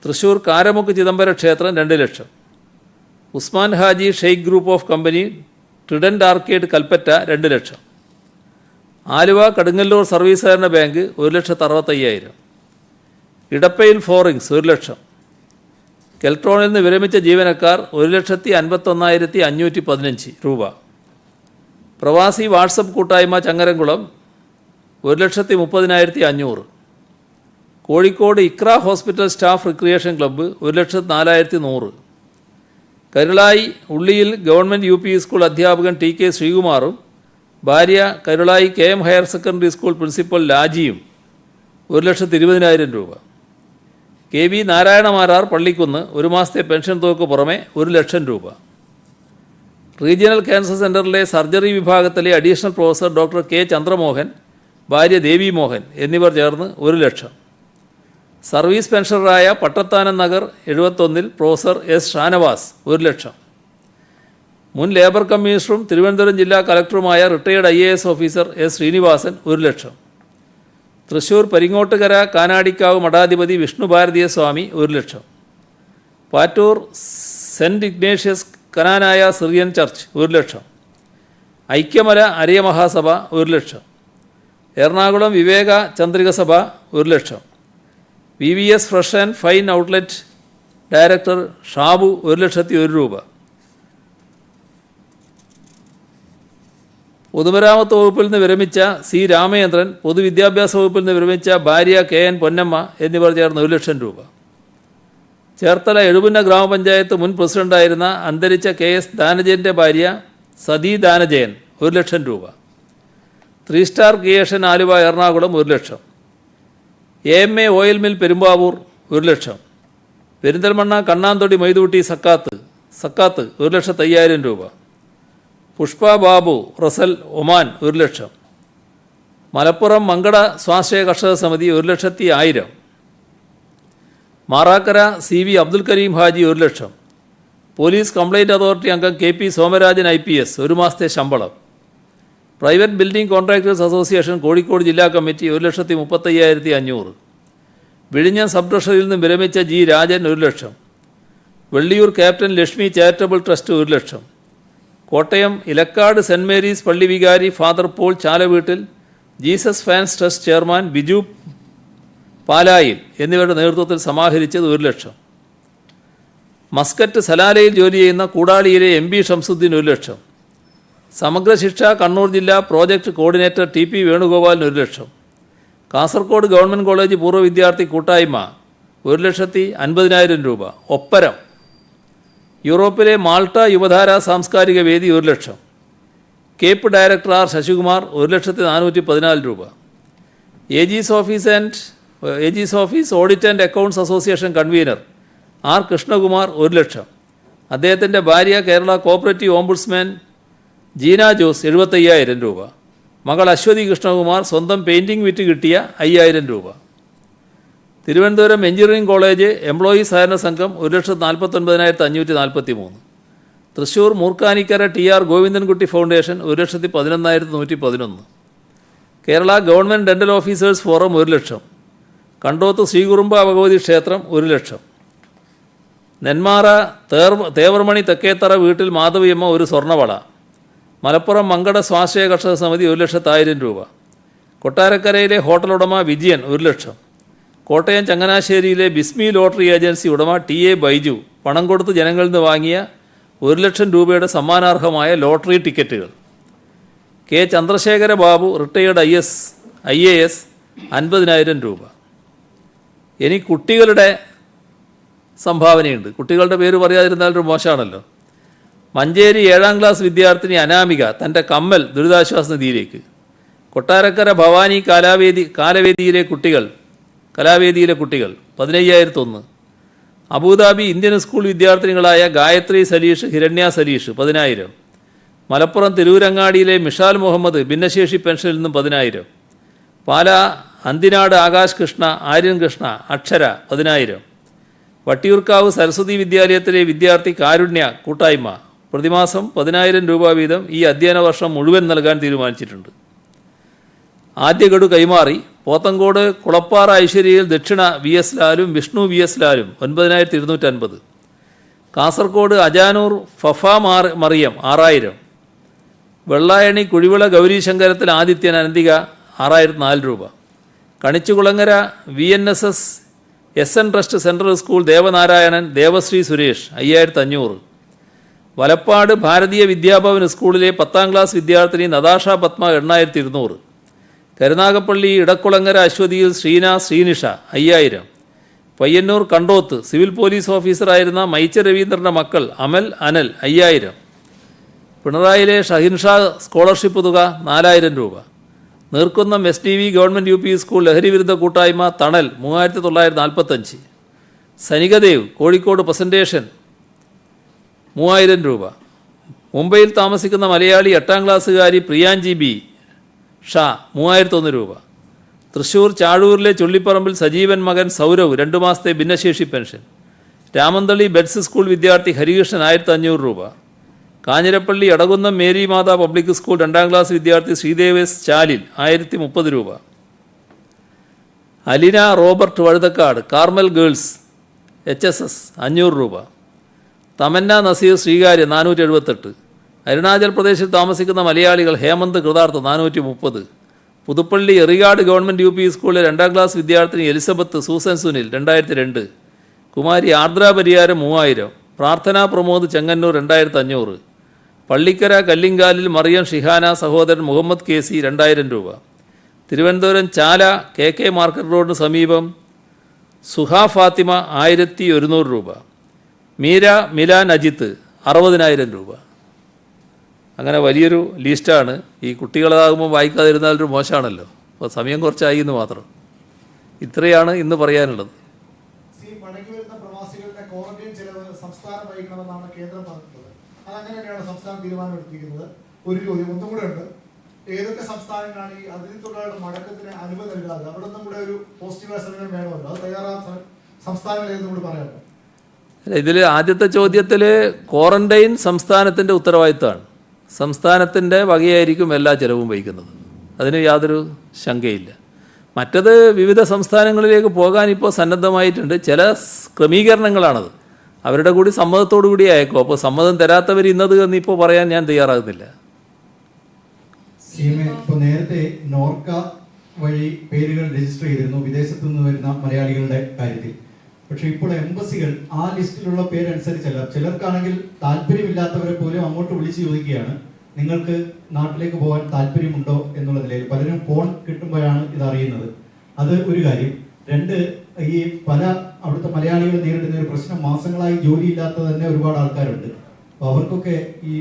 [SPEAKER 2] തൃശൂർ കാരമുക്ക് ചിദംബര ക്ഷേത്രം 2 lakh. Usman Haji Sheikh group of company Trident arcade Kalpetta 2 lakh. Aluva Kadungallur service സഹകരണ bank 1,65,000. Edappayil ഫോറിങ്സ് 1 ലക്ഷം. കെൽട്രോണിൽ നിന്ന് വിരമിച്ച ജീവനക്കാർ 1,51,515 രൂപ. പ്രവാസി വാട്സപ്പ് കൂട്ടായ്മ Changaramkulam 1,30,500. Kozhikode Iqra hospital staff recreation club 1,04,100. Karulai Ulliyil government UP school അധ്യാപകൻ TK ശ്രീകുമാറും ഭാര്യ Karulai KM higher secondary school principal ലാജിയും 1,20,000 രൂപ. KV നാരായണമാരാർ പള്ളിക്കുന്ന് 1 മാസത്തെ പെൻഷൻ തുകയ്ക്ക് പുറമെ 1 ലക്ഷം രൂപ. റീജിയണൽ ക്യാൻസർ സെൻ്ററിലെ സർജറി വിഭാഗത്തിലെ additional professor doctor K Chandramohan, ഭാര്യ ദേവി മോഹൻ എന്നിവർ ചേർന്ന് 1 ലക്ഷം. സർവീസ് പെൻഷനറായ പട്ടത്താനം നഗർ 71 പ്രൊഫസർ S ഷാനവാസ് 1 ലക്ഷം. മുൻ ലേബർ കമ്മീഷണറും തിരുവനന്തപുരം ജില്ലാ കളക്ടറുമായ retired IAS officer S Srinivasan 1 lakh. Thrissur Paringottukara Kanadikkavu മഠാധിപതി Vishnu Bharatiya Swami 1 lakh. Pattoor saint Ignatius Knanaya Syrian church 1 lakh. Aikyamala Araya Mahasabha 1 lakh. Ernakulam Viveka Chandrika സഭ 1 ലക്ഷം. VVS fresh and fine outlet director Shabu 1,01,000 രൂപ. പൊതുമരാമത്ത് വകുപ്പിൽ നിന്ന് വിരമിച്ച C രാമചന്ദ്രൻ, പൊതുവിദ്യാഭ്യാസ വകുപ്പിൽ നിന്ന് വിരമിച്ച ഭാര്യ KN പൊന്നമ്മ എന്നിവർ ചേർന്ന് 1 ലക്ഷം രൂപ. ചേർത്തല എഴുപുന്ന ഗ്രാമപഞ്ചായത്ത് മുൻ പ്രസിഡന്റായിരുന്ന അന്തരിച്ച KS ദാനജയൻ്റെ ഭാര്യ സതീ ദാനജയൻ 1 ലക്ഷം രൂപ. 3 സ്റ്റാർ ക്രിയേഷൻ ആലുവ എറണാകുളം 1 ലക്ഷം. AMA ഓയിൽ മിൽ പെരുമ്പാവൂർ 1 ലക്ഷം. പെരിന്തൽമണ്ണ കണ്ണാന്തൊടി മൈതൂട്ടി സക്കാത്ത് 1,05,000 രൂപ. പുഷ്പ ബാബു റസൽ ഒമാൻ 1 ലക്ഷം. മലപ്പുറം മങ്കട സ്വാശ്രയ കർഷക സമിതി 1,01,000. മാറാക്കര CV അബ്ദുൽ കരീം ഹാജി 1 ലക്ഷം. പോലീസ് കംപ്ലയിൻറ്റ് അതോറിറ്റി അംഗം KP സോമരാജൻ IPS 1 മാസത്തെ ശമ്പളം. Private building contractors association Kozhikode ജില്ലാ കമ്മിറ്റി 1,35,500. വിഴിഞ്ഞം സബ് ട്രഷറിയിൽ നിന്ന് വിരമിച്ച G രാജൻ 1 ലക്ഷം. Velliyur captain Lakshmi charitable trust 1 lakh. Kottayam Elakkad saint Mary's പള്ളി വികാരി father Paul Chalaveettil Jesus fans trust chairman Biju പാലായിൽ എന്നിവരുടെ നേതൃത്വത്തിൽ സമാഹരിച്ചത് 1 ലക്ഷം. മസ്കറ്റ് സലാലയിൽ ജോലി ചെയ്യുന്ന കൂടാളിയിലെ MB ഷംസുദ്ദീൻ 1 ലക്ഷം. സമഗ്ര ശിക്ഷ കണ്ണൂർ ജില്ലാ പ്രോജക്റ്റ് കോർഡിനേറ്റർ TP വേണുഗോപാലിന് 1 ലക്ഷം. കാസർഗോഡ് ഗവൺമെൻറ് കോളേജ് പൂർവ്വ വിദ്യാർത്ഥി കൂട്ടായ്മ 1,50,000 രൂപ. ഒപ്പരം യൂറോപ്പിലെ മാൾട്ട യുവധാര സാംസ്കാരിക വേദി 1 ലക്ഷം. കേപ്പ് ഡയറക്ടർ R ശശികുമാർ 1,04,14 രൂപ. AG's office audit and accounts association convener R Krishnakumar 1 ലക്ഷം. അദ്ദേഹത്തിൻ്റെ ഭാര്യ കേരള കോപ്പറേറ്റീവ് ഓംബുഡ്സ്മാൻ ജീന ജോസ് 75,000 രൂപ. മകൾ അശ്വതി കൃഷ്ണകുമാർ സ്വന്തം പെയിൻറ്റിംഗ് വിറ്റ് കിട്ടിയ 5,000 രൂപ. തിരുവനന്തപുരം എഞ്ചിനീയറിംഗ് കോളേജ് എംപ്ലോയീസ് സഹകരണ സംഘം 1,49,543. Thrissur Moorkanikkara TR Govindankutty foundation 1,11,111. Kerala government dental officers forum 1 lakh. Kandoth Srikurumba Bhagavathi ക്ഷേത്രം 1 ലക്ഷം. നെന്മാറ തേവർമണി തെക്കേത്തറ വീട്ടിൽ മാധവിയമ്മ ഒരു സ്വർണ്ണവള. മലപ്പുറം മങ്കട സ്വാശ്രയ കർഷക സമിതി 1,00,000 രൂപ. കൊട്ടാരക്കരയിലെ ഹോട്ടൽ ഉടമ വിജയൻ 1,00,000. കോട്ടയം ചങ്ങനാശ്ശേരിയിലെ ബിസ്മി ലോട്ടറി ഏജൻസി ഉടമ TA ബൈജു പണം കൊടുത്ത് ജനങ്ങളിൽ നിന്ന് വാങ്ങിയ 1,00,000 രൂപയുടെ സമ്മാനാർഹമായ ലോട്ടറി ടിക്കറ്റുകൾ. K Chandrasekhara Babu retired IAS 50,000 രൂപ. ഇനി കുട്ടികളുടെ സംഭാവനയുണ്ട്. കുട്ടികളുടെ പേര് പറയാതിരുന്നാലൊരു മോശമാണല്ലോ. മഞ്ചേരി 7ാം ക്ലാസ് വിദ്യാർത്ഥിനി അനാമിക തൻ്റെ കമ്മൽ ദുരിതാശ്വാസ നിധിയിലേക്ക്. കൊട്ടാരക്കര ഭവാനി കലാവേദിയിലെ കുട്ടികൾ 15,001. അബുദാബി ഇന്ത്യൻ സ്കൂൾ വിദ്യാർത്ഥിനികളായ ഗായത്രി സലീഷ്, ഹിരണ്യ സലീഷ് 10,000. മലപ്പുറം തിരൂരങ്ങാടിയിലെ മിഷാൽ മുഹമ്മദ് ഭിന്നശേഷി പെൻഷനിൽ നിന്നും 10,000. പാലാ അന്തിനാട് ആകാശ് കൃഷ്ണ, ആര്യൻ കൃഷ്ണ, അക്ഷര 10,000. വട്ടിയൂർക്കാവ് സരസ്വതി വിദ്യാലയത്തിലെ വിദ്യാർത്ഥി കാരുണ്യ കൂട്ടായ്മ പ്രതിമാസം 10,000 രൂപ വീതം ഈ അധ്യയന വർഷം മുഴുവൻ നൽകാൻ തീരുമാനിച്ചിട്ടുണ്ട്. ആദ്യ ഗഡു കൈമാറി. പോത്തങ്കോട് കുളപ്പാറ ഐശ്വര്യയിൽ ദക്ഷിണ VS ലാലും വിഷ്ണു VS ലാലും 9,250. കാസർഗോഡ് അജാനൂർ ഫഫ മറിയം 6,000. വെള്ളായണി കുഴിവിള ഗൗരീശങ്കരത്തിൽ ആദിത്യൻ അനന്തിക 6,004 രൂപ. Kanichukulangara VNSS SN trust central school Devanarayanan Devasree Suresh 5,500. Valappad Bharatiya Vidya Bhavan സ്കൂളിലെ 10ാം ക്ലാസ് വിദ്യാർത്ഥിനി നതാഷ പത്മ 8,200. കരുനാഗപ്പള്ളി ഇടക്കുളങ്ങര അശ്വതിയിൽ ശ്രീനിഷ 5,000. പയ്യന്നൂർ കണ്ടോത്ത് സിവിൽ പോലീസ് ഓഫീസറായിരുന്ന മൈച്ച രവീന്ദ്രൻ്റെ മക്കൾ അമൽ അനൽ 5,000. പിണറായിലെ ഷഹിൻഷാ സ്കോളർഷിപ്പ് തുക 4,000 രൂപ. Neerkunnam SDV government UP school ലഹരിവിരുദ്ധ കൂട്ടായ്മ തണൽ 3,945. സനികദേവ് കോഴിക്കോട് പ്രസൻറ്റേഷൻ 3,000 രൂപ. മുംബൈയിൽ താമസിക്കുന്ന മലയാളി 8ാം ക്ലാസ്സുകാരി പ്രിയാഞ്ചി B ഷാ 3,001 രൂപ. തൃശ്ശൂർ ചാഴൂരിലെ ചുള്ളിപ്പറമ്പിൽ സജീവൻ മകൻ സൗരവ് 2 മാസത്തെ ഭിന്നശേഷി പെൻഷൻ. രാമന്തളി ബെഡ്സ് സ്കൂൾ വിദ്യാർത്ഥി ഹരികൃഷ്ണൻ 1,500 രൂപ. കാഞ്ഞിരപ്പള്ളി എടകുന്നം മേരി മാതാ പബ്ലിക് സ്കൂൾ 2ാം ക്ലാസ് വിദ്യാർത്ഥി ശ്രീദേവസ് ചാലിൽ 1,030 രൂപ. അലിന Robert Vazhuthacaud Carmel girls HSS 500 രൂപ. തമന്ന നസീർ ശ്രീകാര്യ 478. അരുണാചൽ പ്രദേശിൽ താമസിക്കുന്ന മലയാളികൾ ഹേമന്ത് കൃതാർത്ഥ 430. പുതുപ്പള്ളി എറികാട് ഗവൺമെൻറ് UP സ്കൂളിലെ 2ാം ക്ലാസ് വിദ്യാർത്ഥിനി എലിസബത്ത് സൂസൻ സുനിൽ 2,002. കുമാരി ആർദ്ര പരിയാരം 3,000. പ്രാർത്ഥന പ്രമോദ് ചെങ്ങന്നൂർ 2,500. പള്ളിക്കര കല്ലിങ്കാലിൽ മറിയം ഷിഹാന സഹോദരൻ മുഹമ്മദ് KC 2,000 രൂപ. തിരുവനന്തപുരം ചാല KK മാർക്കറ്റ് റോഡിന് സമീപം സുഹ ഫാത്തിമ 1,100 രൂപ. മീര മിലാൻ അജിത്ത് 60,000 രൂപ. അങ്ങനെ വലിയൊരു ലിസ്റ്റാണ്. ഈ കുട്ടികളാകുമ്പോൾ വായിക്കാതിരുന്നാലൊരു മോശമാണല്ലോ. അപ്പോൾ സമയം കുറച്ചായി എന്ന് മാത്രം. ഇത്രയാണ് ഇന്ന് പറയാനുള്ളത്.
[SPEAKER 3] സംസ്ഥാനം വഹിക്കണമെന്നാണ് കേന്ദ്രം പറഞ്ഞിട്ടുള്ളത്. അതങ്ങനെയാണ് സംസ്ഥാനം തീരുമാനമെടുത്തിരിക്കുന്നത്. ഒരു ചോദ്യം ഒന്നും കൂടെ ഉണ്ട്. ഏതൊക്കെ സംസ്ഥാനങ്ങളാണ് ഈ അതിഥി തൊഴിലാളികളുടെ മടക്കത്തിന് അനുമതി നൽകാതെ? അവിടെ നമ്മുടെ ഒരു പോസിറ്റീവായ സമയം വേണമല്ലോ. അത് തയ്യാറായ സംസ്ഥാനങ്ങൾ ഏതെന്നും കൂടി പറയാമോ?
[SPEAKER 2] ഇതിൽ ആദ്യത്തെ ചോദ്യത്തിൽ ക്വാറന്റൈൻ സംസ്ഥാനത്തിൻ്റെ ഉത്തരവാദിത്തമാണ്. സംസ്ഥാനത്തിൻ്റെ വകയായിരിക്കും എല്ലാ ചിലവും വഹിക്കുന്നത്. അതിന് യാതൊരു ശങ്കയില്ല. മറ്റത് വിവിധ സംസ്ഥാനങ്ങളിലേക്ക് പോകാൻ ഇപ്പോൾ സന്നദ്ധമായിട്ടുണ്ട്. ചില ക്രമീകരണങ്ങളാണത്. അവരുടെ കൂടി സമ്മതത്തോടു കൂടി അയക്കും. അപ്പോൾ സമ്മതം തരാത്തവർ ഇന്നത് എന്നിപ്പോൾ പറയാൻ ഞാൻ തയ്യാറാകുന്നില്ല.
[SPEAKER 4] ഇപ്പോൾ നേരത്തെ നോർക്ക വഴി പേരുകൾ രജിസ്റ്റർ ചെയ്തിരുന്നു വിദേശത്തു നിന്ന് വരുന്ന മലയാളികളുടെ കാര്യത്തിൽ. പക്ഷെ ഇപ്പോൾ എംബസികൾ ആ ലിസ്റ്റിലുള്ള പേരനുസരിച്ചല്ല. ചിലർക്കാണെങ്കിൽ താല്പര്യമില്ലാത്തവരെ പോലും അങ്ങോട്ട് വിളിച്ച് ചോദിക്കുകയാണ്, നിങ്ങൾക്ക് നാട്ടിലേക്ക് പോകാൻ താല്പര്യമുണ്ടോ എന്നുള്ള നിലയിൽ. പലരും ഫോൺ കിട്ടുമ്പോഴാണ് ഇത് അറിയുന്നത്. അത് ഒരു കാര്യം. രണ്ട്, ഈ പല അവിടുത്തെ മലയാളികൾ നേരിടുന്ന ഒരു പ്രശ്നം, മാസങ്ങളായി ജോലിയില്ലാത്ത തന്നെ ഒരുപാട് ആൾക്കാരുണ്ട്. അപ്പോൾ അവർക്കൊക്കെ ഈ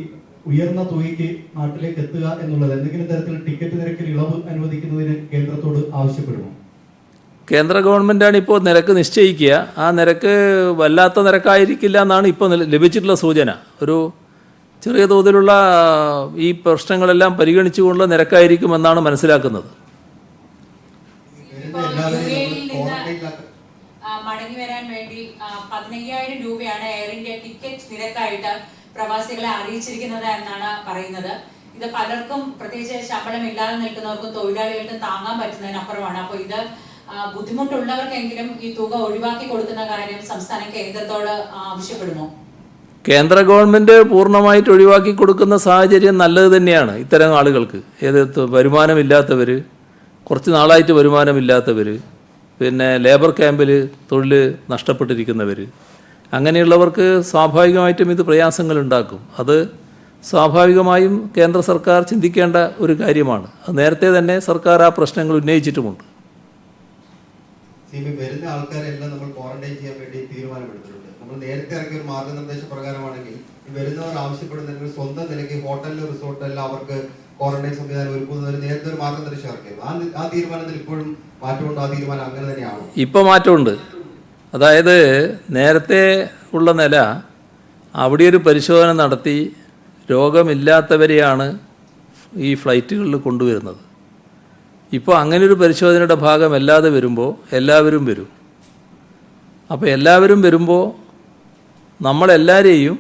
[SPEAKER 4] ഉയർന്ന തുകയ്ക്ക് നാട്ടിലേക്ക് എത്തുക എന്നുള്ളത് എന്തെങ്കിലും തരത്തിൽ ടിക്കറ്റ് നിരക്കിൽ ഇളവ് അനുവദിക്കുന്നതിന് കേന്ദ്രത്തോട് ആവശ്യപ്പെടുമോ?
[SPEAKER 2] കേന്ദ്ര ഗവൺമെൻറ്റാണ് ഇപ്പോൾ നിരക്ക് നിശ്ചയിക്കുക. ആ നിരക്ക് വല്ലാത്ത നിരക്കായിരിക്കില്ല എന്നാണ് ഇപ്പോൾ ലഭിച്ചിട്ടുള്ള സൂചന. ഒരു ചെറിയ തോതിലുള്ള ഈ പ്രശ്നങ്ങളെല്ലാം പരിഗണിച്ചുകൊണ്ടുള്ള നിരക്കായിരിക്കുമെന്നാണ് മനസ്സിലാക്കുന്നത്.
[SPEAKER 5] മടങ്ങി വരാൻ വേണ്ടി 15,000 രൂപയാണ് എയർ ഇന്ത്യ ടിക്കറ്റ് നിരക്കായിട്ട് പ്രവാസികളെ അറിയിച്ചിരിക്കുന്നത് എന്നാണ് പറയുന്നത്. ഇത് പലർക്കും, പ്രത്യേകിച്ച് ശമ്പളം ഇല്ലാതെ നിൽക്കുന്നവർക്കും തൊഴിലാളികൾക്കും താങ്ങാൻ പറ്റുന്നതിനപ്പുറമാണ്. അപ്പോൾ ഇത് ബുദ്ധിമുട്ടുള്ളവർക്കെങ്കിലും ഈ തുക ഒഴിവാക്കി കൊടുക്കുന്ന കാര്യം സംസ്ഥാനം കേന്ദ്രത്തോട് ആവശ്യപ്പെടുമോ?
[SPEAKER 2] കേന്ദ്ര ഗവൺമെൻറ് പൂർണ്ണമായിട്ട് ഒഴിവാക്കി കൊടുക്കുന്ന സാഹചര്യം നല്ലത് തന്നെയാണ് ഇത്തരം ആളുകൾക്ക്. വരുമാനമില്ലാത്തവർ, കുറച്ച് നാളായിട്ട് വരുമാനമില്ലാത്തവർ, പിന്നെ ലേബർ ക്യാമ്പിൽ തൊഴിൽ നഷ്ടപ്പെട്ടിരിക്കുന്നവർ, അങ്ങനെയുള്ളവർക്ക് സ്വാഭാവികമായിട്ടും ഇത് പ്രയാസങ്ങളുണ്ടാക്കും. അത് സ്വാഭാവികമായും കേന്ദ്ര സർക്കാർ ചിന്തിക്കേണ്ട ഒരു കാര്യമാണ്. അത് നേരത്തെ തന്നെ സർക്കാർ ആ പ്രശ്നങ്ങൾ ഉന്നയിച്ചിട്ടുമുണ്ട്.
[SPEAKER 6] വരുന്ന ആൾക്കാരെല്ലാം നമ്മൾ ക്വാറന്റൈൻ ചെയ്യാൻ വേണ്ടി തീരുമാനമെടുത്തിട്ടുണ്ട്. നമ്മൾ നേരത്തെ ഇറക്കിയ ഒരു മാർഗനിർദ്ദേശ പ്രകാരമാണെങ്കിൽ വരുന്നവർ ആവശ്യപ്പെടുന്നെങ്കിൽ സ്വന്തം നിലയ്ക്ക് ഹോട്ടലിലും റിസോർട്ടിലെല്ലാം അവർക്ക് ക്വാറന്റൈൻ സംവിധാനം ഒരുക്കുന്നതിന് നേരത്തെ ഒരു മാർഗനിർദ്ദേശം ഇറക്കിയത്. ആ തീരുമാനത്തിൽ ഇപ്പോഴും മാറ്റമുണ്ടോ? ആ തീരുമാനം അങ്ങനെ തന്നെയാണോ?
[SPEAKER 2] ഇപ്പോൾ മാറ്റമുണ്ട്. അതായത് നേരത്തെ ഉള്ള നില, അവിടെ ഒരു പരിശോധന നടത്തി രോഗമില്ലാത്തവരെയാണ് ഈ ഫ്ലൈറ്റുകളിൽ കൊണ്ടുവരുന്നത്. ഇപ്പോൾ അങ്ങനെയൊരു പരിശോധനയുടെ ഭാഗമല്ലാതെ വരുമ്പോൾ എല്ലാവരും വരും. അപ്പോൾ എല്ലാവരും വരുമ്പോൾ നമ്മളെല്ലാവരെയും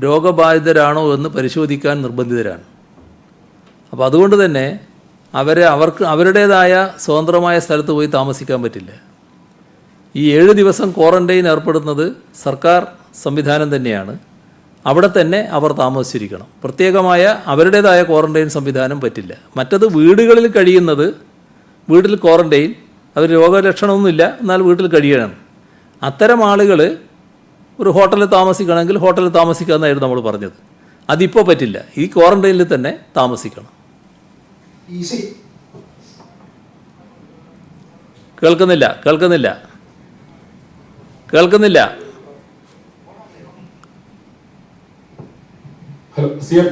[SPEAKER 2] രോഗബാധിതരാണോ എന്ന് പരിശോധിക്കാൻ നിർബന്ധിതരാണ്. അപ്പോൾ അതുകൊണ്ട് തന്നെ അവർക്ക് അവരുടേതായ സ്വതന്ത്രമായ സ്ഥലത്ത് പോയി താമസിക്കാൻ പറ്റില്ല. ഈ 7 ദിവസം ക്വാറന്റൈൻ ഏർപ്പെടുന്നത് സർക്കാർ സംവിധാനം തന്നെയാണ്. അവിടെ തന്നെ അവർ താമസിച്ചിരിക്കണം. പ്രത്യേകമായ അവരുടേതായ ക്വാറന്റൈൻ സംവിധാനം പറ്റില്ല. മറ്റത് വീടുകളിൽ കഴിയുന്നത്, വീട്ടിൽ ക്വാറന്റൈൻ, അവർ രോഗലക്ഷണമൊന്നുമില്ല എന്നാൽ വീട്ടിൽ കഴിയണം. അത്തരം ആളുകൾ ഒരു ഹോട്ടലിൽ താമസിക്കണമെങ്കിൽ ഹോട്ടലിൽ താമസിക്കാമെന്നായിരുന്നു നമ്മൾ പറഞ്ഞത്. അതിപ്പോൾ പറ്റില്ല. ഈ ക്വാറന്റൈനിൽ തന്നെ താമസിക്കണം. കേൾക്കുന്നില്ല.
[SPEAKER 7] ഹലോ സിഎം,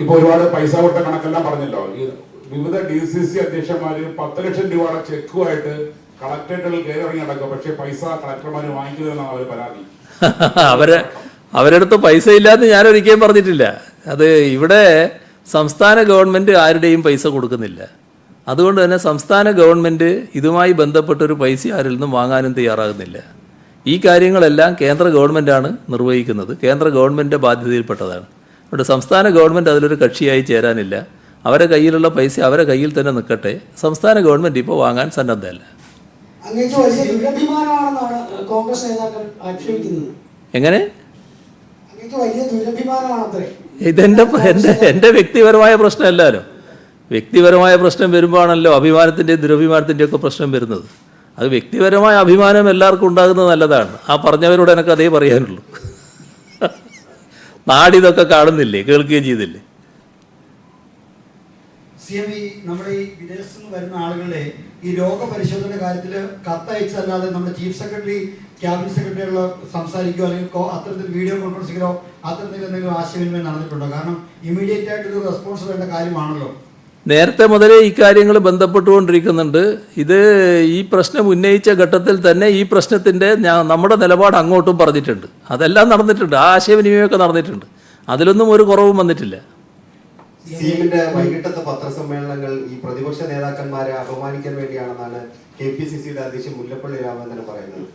[SPEAKER 7] ഇപ്പൊ ഒരുപാട് പൈസ കൊടുത്ത കണക്കെല്ലാം പറഞ്ഞല്ലോ. ഈ വിവിധ DCC അധ്യക്ഷന്മാര് 10 ലക്ഷം രൂപയുടെ ചെക്കുമായിട്ട് കളക്ടറേറ്റുകളിൽ കയറിറങ്ങി നടക്കുക. പക്ഷെ പൈസ കളക്ടർമാര് വാങ്ങിക്കുന്നതെന്നാണ് അവർ പരാതി.
[SPEAKER 2] അവരടുത്ത് പൈസ ഇല്ലാന്ന് ഞാൻ ഒരിക്കലും പറഞ്ഞിട്ടില്ല. അത് ഇവിടെ സംസ്ഥാന ഗവൺമെൻറ് ആരുടെയും പൈസ കൊടുക്കുന്നില്ല. അതുകൊണ്ട് തന്നെ സംസ്ഥാന ഗവൺമെൻറ് ഇതുമായി ബന്ധപ്പെട്ടൊരു പൈസ ആരിൽ നിന്നും വാങ്ങാനും തയ്യാറാകുന്നില്ല. ഈ കാര്യങ്ങളെല്ലാം കേന്ദ്ര ഗവൺമെൻറ്റാണ് നിർവഹിക്കുന്നത്. കേന്ദ്ര ഗവൺമെൻറ്റിൻ്റെ ബാധ്യതയിൽപ്പെട്ടതാണ്. അതുകൊണ്ട് സംസ്ഥാന ഗവൺമെൻറ് അതിലൊരു കക്ഷിയായി ചേരാനില്ല. അവരുടെ കയ്യിലുള്ള പൈസ അവരുടെ കയ്യിൽ തന്നെ നിൽക്കട്ടെ. സംസ്ഥാന ഗവൺമെൻറ് ഇപ്പോൾ വാങ്ങാൻ സന്നദ്ധമല്ല. എങ്ങനെ? ഇതെൻ്റെ വ്യക്തിപരമായ പ്രശ്നമല്ലല്ലോ. വ്യക്തിപരമായ പ്രശ്നം വരുമ്പോഴാണല്ലോ അഭിമാനത്തിൻ്റെയും ദുരഭിമാനത്തിൻ്റെയും ഒക്കെ പ്രശ്നം വരുന്നത്. അത് വ്യക്തിപരമായ അഭിമാനം എല്ലാവർക്കും ഉണ്ടാകുന്നത് നല്ലതാണ്. ആ പറഞ്ഞവരോട് എനിക്ക് അതേ പറയാനുള്ളൂ. നാടിതൊക്കെ കാണുന്നില്ലേ, കേൾക്കുകയും ചെയ്തില്ലേ?
[SPEAKER 3] നമ്മുടെ ഈ വിദേശത്ത് നിന്ന് വരുന്ന ആളുകളെ ഈ രോഗപരിശോധന കാര്യത്തിൽ കത്തയച്ചല്ലാതെ നമ്മുടെ ചീഫ് സെക്രട്ടറി, ക്യാബിനറ്റ് സെക്രട്ടറികളോ സംസാരിക്കുകയോ അല്ലെങ്കിൽ അത്തരത്തിൽ വീഡിയോ കോൺഫറൻസിങ്ങിലോ അത്തരത്തിൽ എന്തെങ്കിലും ആശയവിനിമയം നടന്നിട്ടുണ്ടോ? കാരണം ഇമീഡിയറ്റ് ആയിട്ട് ഒരു റെസ്പോൺസ് വേണ്ട കാര്യമാണല്ലോ.
[SPEAKER 2] നേരത്തെ മുതലേ ഈ കാര്യങ്ങൾ ബന്ധപ്പെട്ടുകൊണ്ടിരിക്കുന്നുണ്ട്. ഇത് ഈ പ്രശ്നം ഉന്നയിച്ച ഘട്ടത്തിൽ തന്നെ ഈ പ്രശ്നത്തിൻ്റെ നമ്മുടെ നിലപാട് അങ്ങോട്ടും പറഞ്ഞിട്ടുണ്ട്. അതെല്ലാം നടന്നിട്ടുണ്ട്. ആ ആശയവിനിമയമൊക്കെ നടന്നിട്ടുണ്ട്. അതിലൊന്നും ഒരു കുറവും വന്നിട്ടില്ല.
[SPEAKER 6] സിഎമ്മിന്റെ വൈകിട്ടത്തെ പത്രസമ്മേളനങ്ങൾ ഈ പ്രതിപക്ഷ നേതാക്കന്മാരെ അപമാനിക്കാൻ വേണ്ടിയാണെന്നാണ് KPCCയുടെ അധ്യക്ഷൻ മുല്ലപ്പള്ളി രാമചന്ദ്രൻ പറയുന്നത്.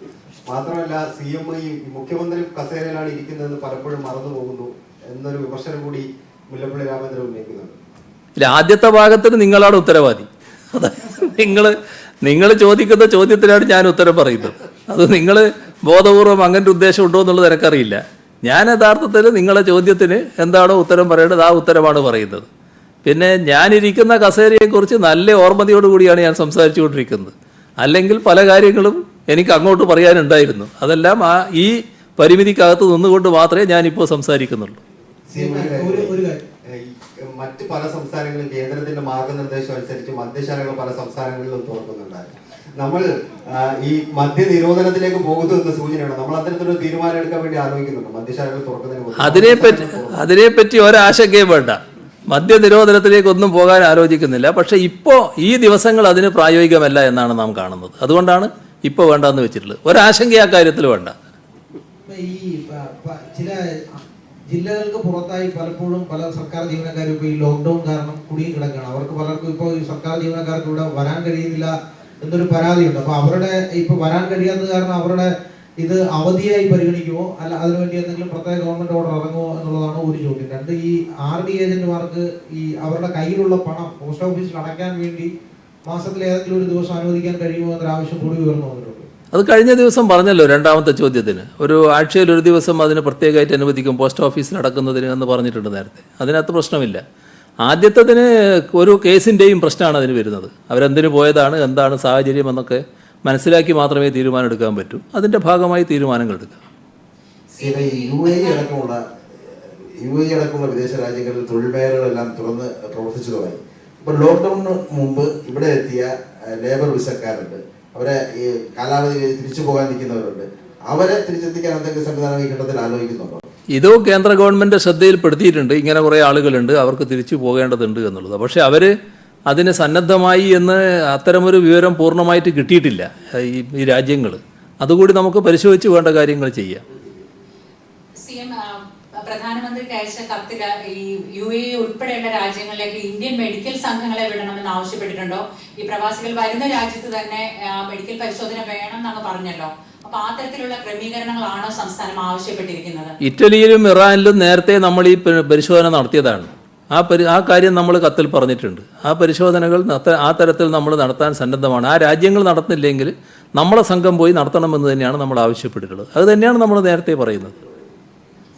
[SPEAKER 6] മാത്രമല്ല സിഎം ഈ മുഖ്യമന്ത്രി കസേരയിലാണ് ഇരിക്കുന്നതെന്ന് പലപ്പോഴും മറന്നു പോകുന്നു എന്നൊരു വിമർശനം കൂടി മുല്ലപ്പള്ളി രാമചന്ദ്രൻ ഉന്നയിക്കുന്നുണ്ട്.
[SPEAKER 2] ഇല്ല, ആദ്യത്തെ ഭാഗത്തിന് നിങ്ങളാണ് ഉത്തരവാദി. നിങ്ങൾ ചോദിക്കുന്ന ചോദ്യത്തിനാണ് ഞാൻ ഉത്തരം പറയുന്നത്. അത് നിങ്ങൾ ബോധപൂർവം അങ്ങനൊരു ഉദ്ദേശം ഉണ്ടോ എന്നുള്ളത് എനിക്കറിയില്ല. ഞാൻ യഥാർത്ഥത്തിൽ നിങ്ങളെ ചോദ്യത്തിന് എന്താണോ ഉത്തരം പറയേണ്ടത് ആ ഉത്തരമാണ് പറയുന്നത്. പിന്നെ ഞാനിരിക്കുന്ന കസേരയെക്കുറിച്ച് നല്ല ഓർമ്മതയോടുകൂടിയാണ് ഞാൻ സംസാരിച്ചു കൊണ്ടിരിക്കുന്നത്. അല്ലെങ്കിൽ പല കാര്യങ്ങളും എനിക്ക് അങ്ങോട്ട് പറയാനുണ്ടായിരുന്നു. അതെല്ലാം ഈ പരിമിതിക്കകത്ത് നിന്നുകൊണ്ട് മാത്രമേ ഞാനിപ്പോൾ സംസാരിക്കുന്നുള്ളൂ.
[SPEAKER 6] മറ്റ് പല സംസ്ഥാനങ്ങളും കേന്ദ്രത്തിന്റെ മാർഗനിർദ്ദേശം അനുസരിച്ച് മദ്യശാലകൾ പല സംസ്ഥാനങ്ങളിലും തുറക്കുന്നുണ്ടായിരുന്നു. നമ്മൾ ഈ മദ്യ നിരോധനത്തിലേക്ക് പോകുന്നു എന്ന സൂചനയാണ്. നമ്മൾ അത്തരത്തിലൊരു തീരുമാനം എടുക്കാൻ വേണ്ടി ആലോചിക്കുന്നുണ്ട് മദ്യശാലകൾ തുറക്കുന്നതിന്.
[SPEAKER 2] അതിനെപ്പറ്റി ഒരാശങ്കയും വേണ്ട. മദ്യ നിരോധനത്തിലേക്കൊന്നും പോകാൻ ആലോചിക്കുന്നില്ല. പക്ഷെ ഇപ്പോൾ ഈ ദിവസങ്ങൾ അതിന് പ്രായോഗികമല്ല എന്നാണ് നാം കാണുന്നത്. അതുകൊണ്ടാണ് ഇപ്പോൾ വേണ്ടെന്ന് വെച്ചിട്ടുള്ളത്. ഒരാശങ്ക ആ കാര്യത്തിൽ വേണ്ട.
[SPEAKER 8] ഈ ചില ജില്ലകൾക്ക് പുറത്തായി പലപ്പോഴും പല സർക്കാർ ജീവനക്കാരും ഇപ്പോൾ ഈ ലോക്ക്ഡൌൺ കാരണം കുടുങ്ങി കിടക്കുകയാണ്. അവർക്ക് പലർക്കും ഇപ്പോൾ ഈ സർക്കാർ ജീവനക്കാർക്ക് ഇവിടെ വരാൻ കഴിയുന്നില്ല എന്നൊരു പരാതിയുണ്ട്. അപ്പോൾ അവരുടെ ഇപ്പോൾ വരാൻ കഴിയാത്തത് കാരണം അവരുടെ ഇത് അവധിയായി പരിഗണിക്കുമോ അല്ല അതിനുവേണ്ടി എന്തെങ്കിലും പ്രത്യേക ഗവൺമെന്റ് ഓർഡർ ഇറങ്ങുമോ എന്നുള്ളതാണ് ഒരു ചോദ്യം. രണ്ട്, ഈ RD ഏജന്റുമാർക്ക് ഈ അവരുടെ കയ്യിലുള്ള പണം പോസ്റ്റ് ഓഫീസിൽ അടയ്ക്കാൻ വേണ്ടി മാസത്തിൽ ഏതെങ്കിലും ഒരു ദിവസം അനുവദിക്കാൻ കഴിയുമോ എന്നൊരു ആവശ്യം കൂടി ഉയർന്നു വന്നിട്ടുണ്ട്.
[SPEAKER 2] അത് കഴിഞ്ഞ ദിവസം പറഞ്ഞല്ലോ രണ്ടാമത്തെ ചോദ്യത്തിന്. ഒരു ആഴ്ചയിൽ ഒരു ദിവസം അതിന് പ്രത്യേകമായിട്ട് അനുവദിക്കും പോസ്റ്റ് ഓഫീസിൽ അടക്കുന്നതിന് എന്ന് പറഞ്ഞിട്ടുണ്ട് നേരത്തെ. അതിനകത്ത് പ്രശ്നമില്ല. ആദ്യത്തതിന് ഒരു കേസിൻ്റെയും പ്രശ്നമാണ് അതിന് വരുന്നത്. അവരെന്തിനു പോയതാണ്, എന്താണ് സാഹചര്യം എന്നൊക്കെ മനസ്സിലാക്കി മാത്രമേ തീരുമാനം എടുക്കാൻ പറ്റൂ. അതിൻ്റെ ഭാഗമായി തീരുമാനങ്ങൾ എടുക്കാം.
[SPEAKER 9] യു എ അടക്കമുള്ള വിദേശ രാജ്യങ്ങളിൽ തൊഴിൽ മേഖലകളെല്ലാം തുറന്ന് പ്രവർത്തിച്ചു തുടങ്ങി. ഇപ്പോൾ ലോക്ക്ഡൌണിന് മുമ്പ് ഇവിടെ എത്തിയ ലേബർ വിസക്കാരുണ്ട്, അവരെ ഈ കാലാവധി തിരിച്ചു പോകാൻ നിൽക്കുന്നവരുണ്ട്. അവരെ തിരിച്ചെത്തിക്കാൻ എന്തെങ്കിലും സംവിധാനം ഈ ഘട്ടത്തിൽ ആലോചിക്കുന്നുണ്ടോ?
[SPEAKER 2] ഇതോ കേന്ദ്ര ഗവൺമെൻറ് ശ്രദ്ധയിൽപ്പെടുത്തിയിട്ടുണ്ട്. ഇങ്ങനെ കുറേ ആളുകളുണ്ട്, അവർക്ക് തിരിച്ചു പോകേണ്ടതുണ്ട് എന്നുള്ളത്. പക്ഷേ അവർ അതിന് സന്നദ്ധമായി എന്ന് അത്തരമൊരു വിവരം പൂർണ്ണമായിട്ട് കിട്ടിയിട്ടില്ല ഈ രാജ്യങ്ങൾ. അതുകൂടി നമുക്ക് പരിശോധിച്ച് വേണ്ട കാര്യങ്ങൾ ചെയ്യാം.
[SPEAKER 5] CM പ്രധാനമന്ത്രിക്ക് അയച്ച കത്തില് ഈ UAE ഉൾപ്പെടെയുള്ള രാജ്യങ്ങളിലേക്ക് ഇന്ത്യൻ മെഡിക്കൽ സംഘങ്ങളെ വിടണമെന്ന് ആവശ്യപ്പെട്ടിട്ടുണ്ടോ? ഈ പ്രവാസികൾ വരുന്ന രാജ്യത്ത് തന്നെ മെഡിക്കൽ പരിശോധന വേണം എന്നാണ് പറഞ്ഞല്ലോ. അപ്പൊ ആ തരത്തിലുള്ള ക്രമീകരണങ്ങളാണോ സംസ്ഥാനം ആവശ്യപ്പെട്ടിരിക്കുന്നത്?
[SPEAKER 2] ഇറ്റലിയിലും ഇറാനിലും നേരത്തെ നമ്മൾ ഈ പരിശോധന നടത്തിയതാണ്. ആ കാര്യം നമ്മൾ കത്തിൽ പറഞ്ഞിട്ടുണ്ട്. ആ പരിശോധനകൾ ആ തരത്തിൽ നമ്മൾ നടത്താൻ സന്നദ്ധമാണ്. ആ രാജ്യങ്ങൾ നടത്തുന്നില്ലെങ്കിൽ നമ്മളെ സംഘം പോയി നടത്തണമെന്ന് തന്നെയാണ് നമ്മൾ ആവശ്യപ്പെട്ടിട്ടുള്ളത്. അത് തന്നെയാണ് നമ്മൾ നേരത്തെ പറയുന്നത്.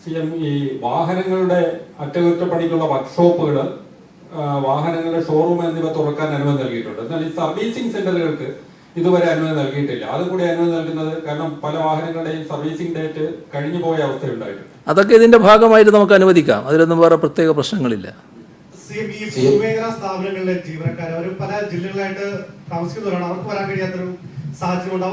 [SPEAKER 10] CM ഈ വാഹനങ്ങളുടെ അറ്റകുറ്റപ്പണിക്കുള്ള വർക്ക്ഷോപ്പുകൾ, വാഹനങ്ങളുടെ ഷോറൂം എന്നിവ തുറക്കാൻ അനുമതി നൽകിയിട്ടുണ്ട്. എന്നാൽ ഈ സർവീസിംഗ് സെന്ററുകൾക്ക് ഇതുവരെ അനുമതി നൽകിയിട്ടില്ല. അതുകൂടി അനുമതി നൽകുന്നത് കാരണം പല വാഹനങ്ങളുടെയും സർവീസിംഗ് ഡേറ്റ് കഴിഞ്ഞു പോയ അവസ്ഥയുണ്ടായിട്ടുണ്ട്.
[SPEAKER 2] അതൊക്കെ ഇതിന്റെ ഭാഗമായിട്ട് നമുക്ക് അനുവദിക്കാം. അതിലൊന്നും വേറെ പ്രത്യേക പ്രശ്നങ്ങളില്ല.
[SPEAKER 3] ഈ പൊതുമേഖലാ സ്ഥാപനങ്ങളിലെ ജീവനക്കാർ അവർ പല ജില്ലകളായിട്ട് താമസിക്കുന്നവരാണ്. അവർക്ക് വരാൻ കഴിയാത്തൊരു സാഹചര്യമുണ്ട്.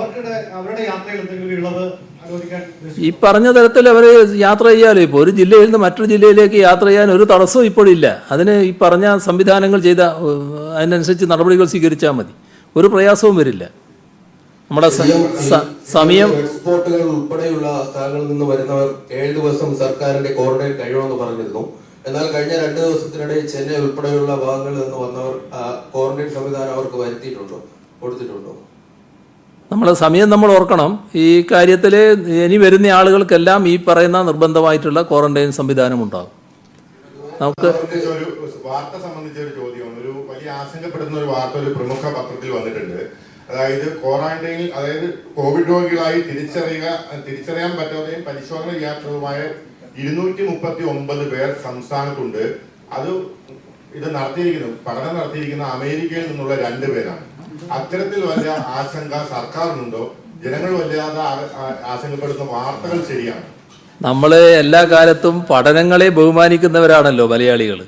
[SPEAKER 3] അവരുടെ യാത്രയിൽ എന്തെങ്കിലും ഇളവ് അനുവദിക്കാൻ
[SPEAKER 2] ഈ പറഞ്ഞ തരത്തിൽ അവർ യാത്ര ചെയ്യാലോ. ഇപ്പോൾ ഒരു ജില്ലയിൽ നിന്ന് മറ്റൊരു ജില്ലയിലേക്ക് യാത്ര ചെയ്യാൻ ഒരു തടസ്സവും ഇപ്പോഴില്ല. അതിന് ഈ പറഞ്ഞ സംവിധാനങ്ങൾ ചെയ്ത അതിനനുസരിച്ച് നടപടികൾ സ്വീകരിച്ചാൽ മതി. ഒരു പ്രയാസവും വരില്ല. നമ്മുടെ സമയം
[SPEAKER 9] എക്സ്പോർട്ടുകൾ ഉൾപ്പെടെയുള്ള സ്ഥലങ്ങളിൽ നിന്ന് വരുന്നവർ 7 ദിവസം സർക്കാരിന്റെ ക്വാറന്റൈൻ കഴിയണമെന്ന് പറഞ്ഞിരുന്നു. എന്നാൽ കഴിഞ്ഞ 2 ദിവസത്തിനിടെ ചെന്നൈ ഉൾപ്പെടെയുള്ള ഭാഗങ്ങളിൽ നിന്ന് വന്നവർ ക്വാറന്റൈൻ സംവിധാനം അവർക്ക് കൊടുത്തിട്ടുണ്ടോ?
[SPEAKER 2] നമ്മളെ സമയം നമ്മൾ ഓർക്കണം. ഈ കാര്യത്തിൽ ഇനി വരുന്ന ആളുകൾക്കെല്ലാം ഈ പറയുന്ന നിർബന്ധമായിട്ടുള്ള ക്വാറന്റൈൻ സംവിധാനം ഉണ്ടാകും. നമുക്ക്
[SPEAKER 11] ഒരു വാർത്ത സംബന്ധിച്ച ഒരു ചോദ്യമാണ്. ഒരു വലിയ ആശങ്കപ്പെടുന്ന ഒരു വാർത്ത ഒരു പ്രമുഖ പത്രത്തിൽ വന്നിട്ടുണ്ട്. അതായത് ക്വാറന്റൈനിൽ, അതായത് കോവിഡ് രോഗികളായി തിരിച്ചറിയാൻ പറ്റാതെയും പരിശോധന ചെയ്യാത്തതുമായ 239 പേർ സംസ്ഥാനത്തുണ്ട്. ഇത് പഠനം നടത്തിയിരിക്കുന്ന അമേരിക്കയിൽ നിന്നുള്ള 2 പേരാണ്. അത്തരത്തിൽ വലിയ ആശങ്ക സർക്കാരിനുണ്ടോ? ജനങ്ങൾ വല്ലാതെ ആശങ്കപ്പെടുന്ന വാർത്തകൾ ശരിയാണ്?
[SPEAKER 2] നമ്മൾ എല്ലാ കാലത്തും പഠനങ്ങളെ ബഹുമാനിക്കുന്നവരാണല്ലോ മലയാളികൾ.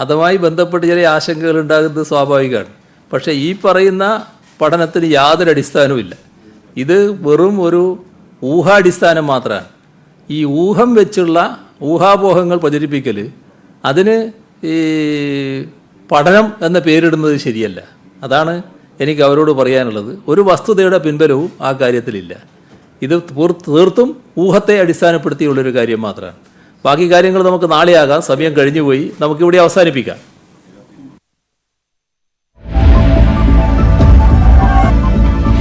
[SPEAKER 2] അതുമായി ബന്ധപ്പെട്ട് ചില ആശങ്കകൾ ഉണ്ടാകുന്നത് സ്വാഭാവികമാണ്. പക്ഷേ ഈ പറയുന്ന പഠനത്തിന് യാതൊരു അടിസ്ഥാനവുമില്ല. ഇത് വെറും ഒരു ഊഹാടിസ്ഥാനം മാത്രമാണ്. ഈ ഊഹം വെച്ചുള്ള ഊഹാപോഹങ്ങൾ പ്രചരിപ്പിക്കൽ, അതിന് ഈ പഠനം എന്ന പേരിടുന്നത് ശരിയല്ല. അതാണ് എനിക്ക് അവരോട് പറയാനുള്ളത്. ഒരു വസ്തുതയുടെ പിൻബലവും ആ കാര്യത്തിലില്ല. ഇത് തീർത്തും ഊഹത്തെ അടിസ്ഥാനപ്പെടുത്തിയുള്ളൊരു കാര്യം മാത്രമാണ്. ബാക്കി കാര്യങ്ങൾ നമുക്ക് നാളെ ആകാം. സമയം കഴിഞ്ഞുപോയി. നമുക്കിവിടെ അവസാനിപ്പിക്കാം.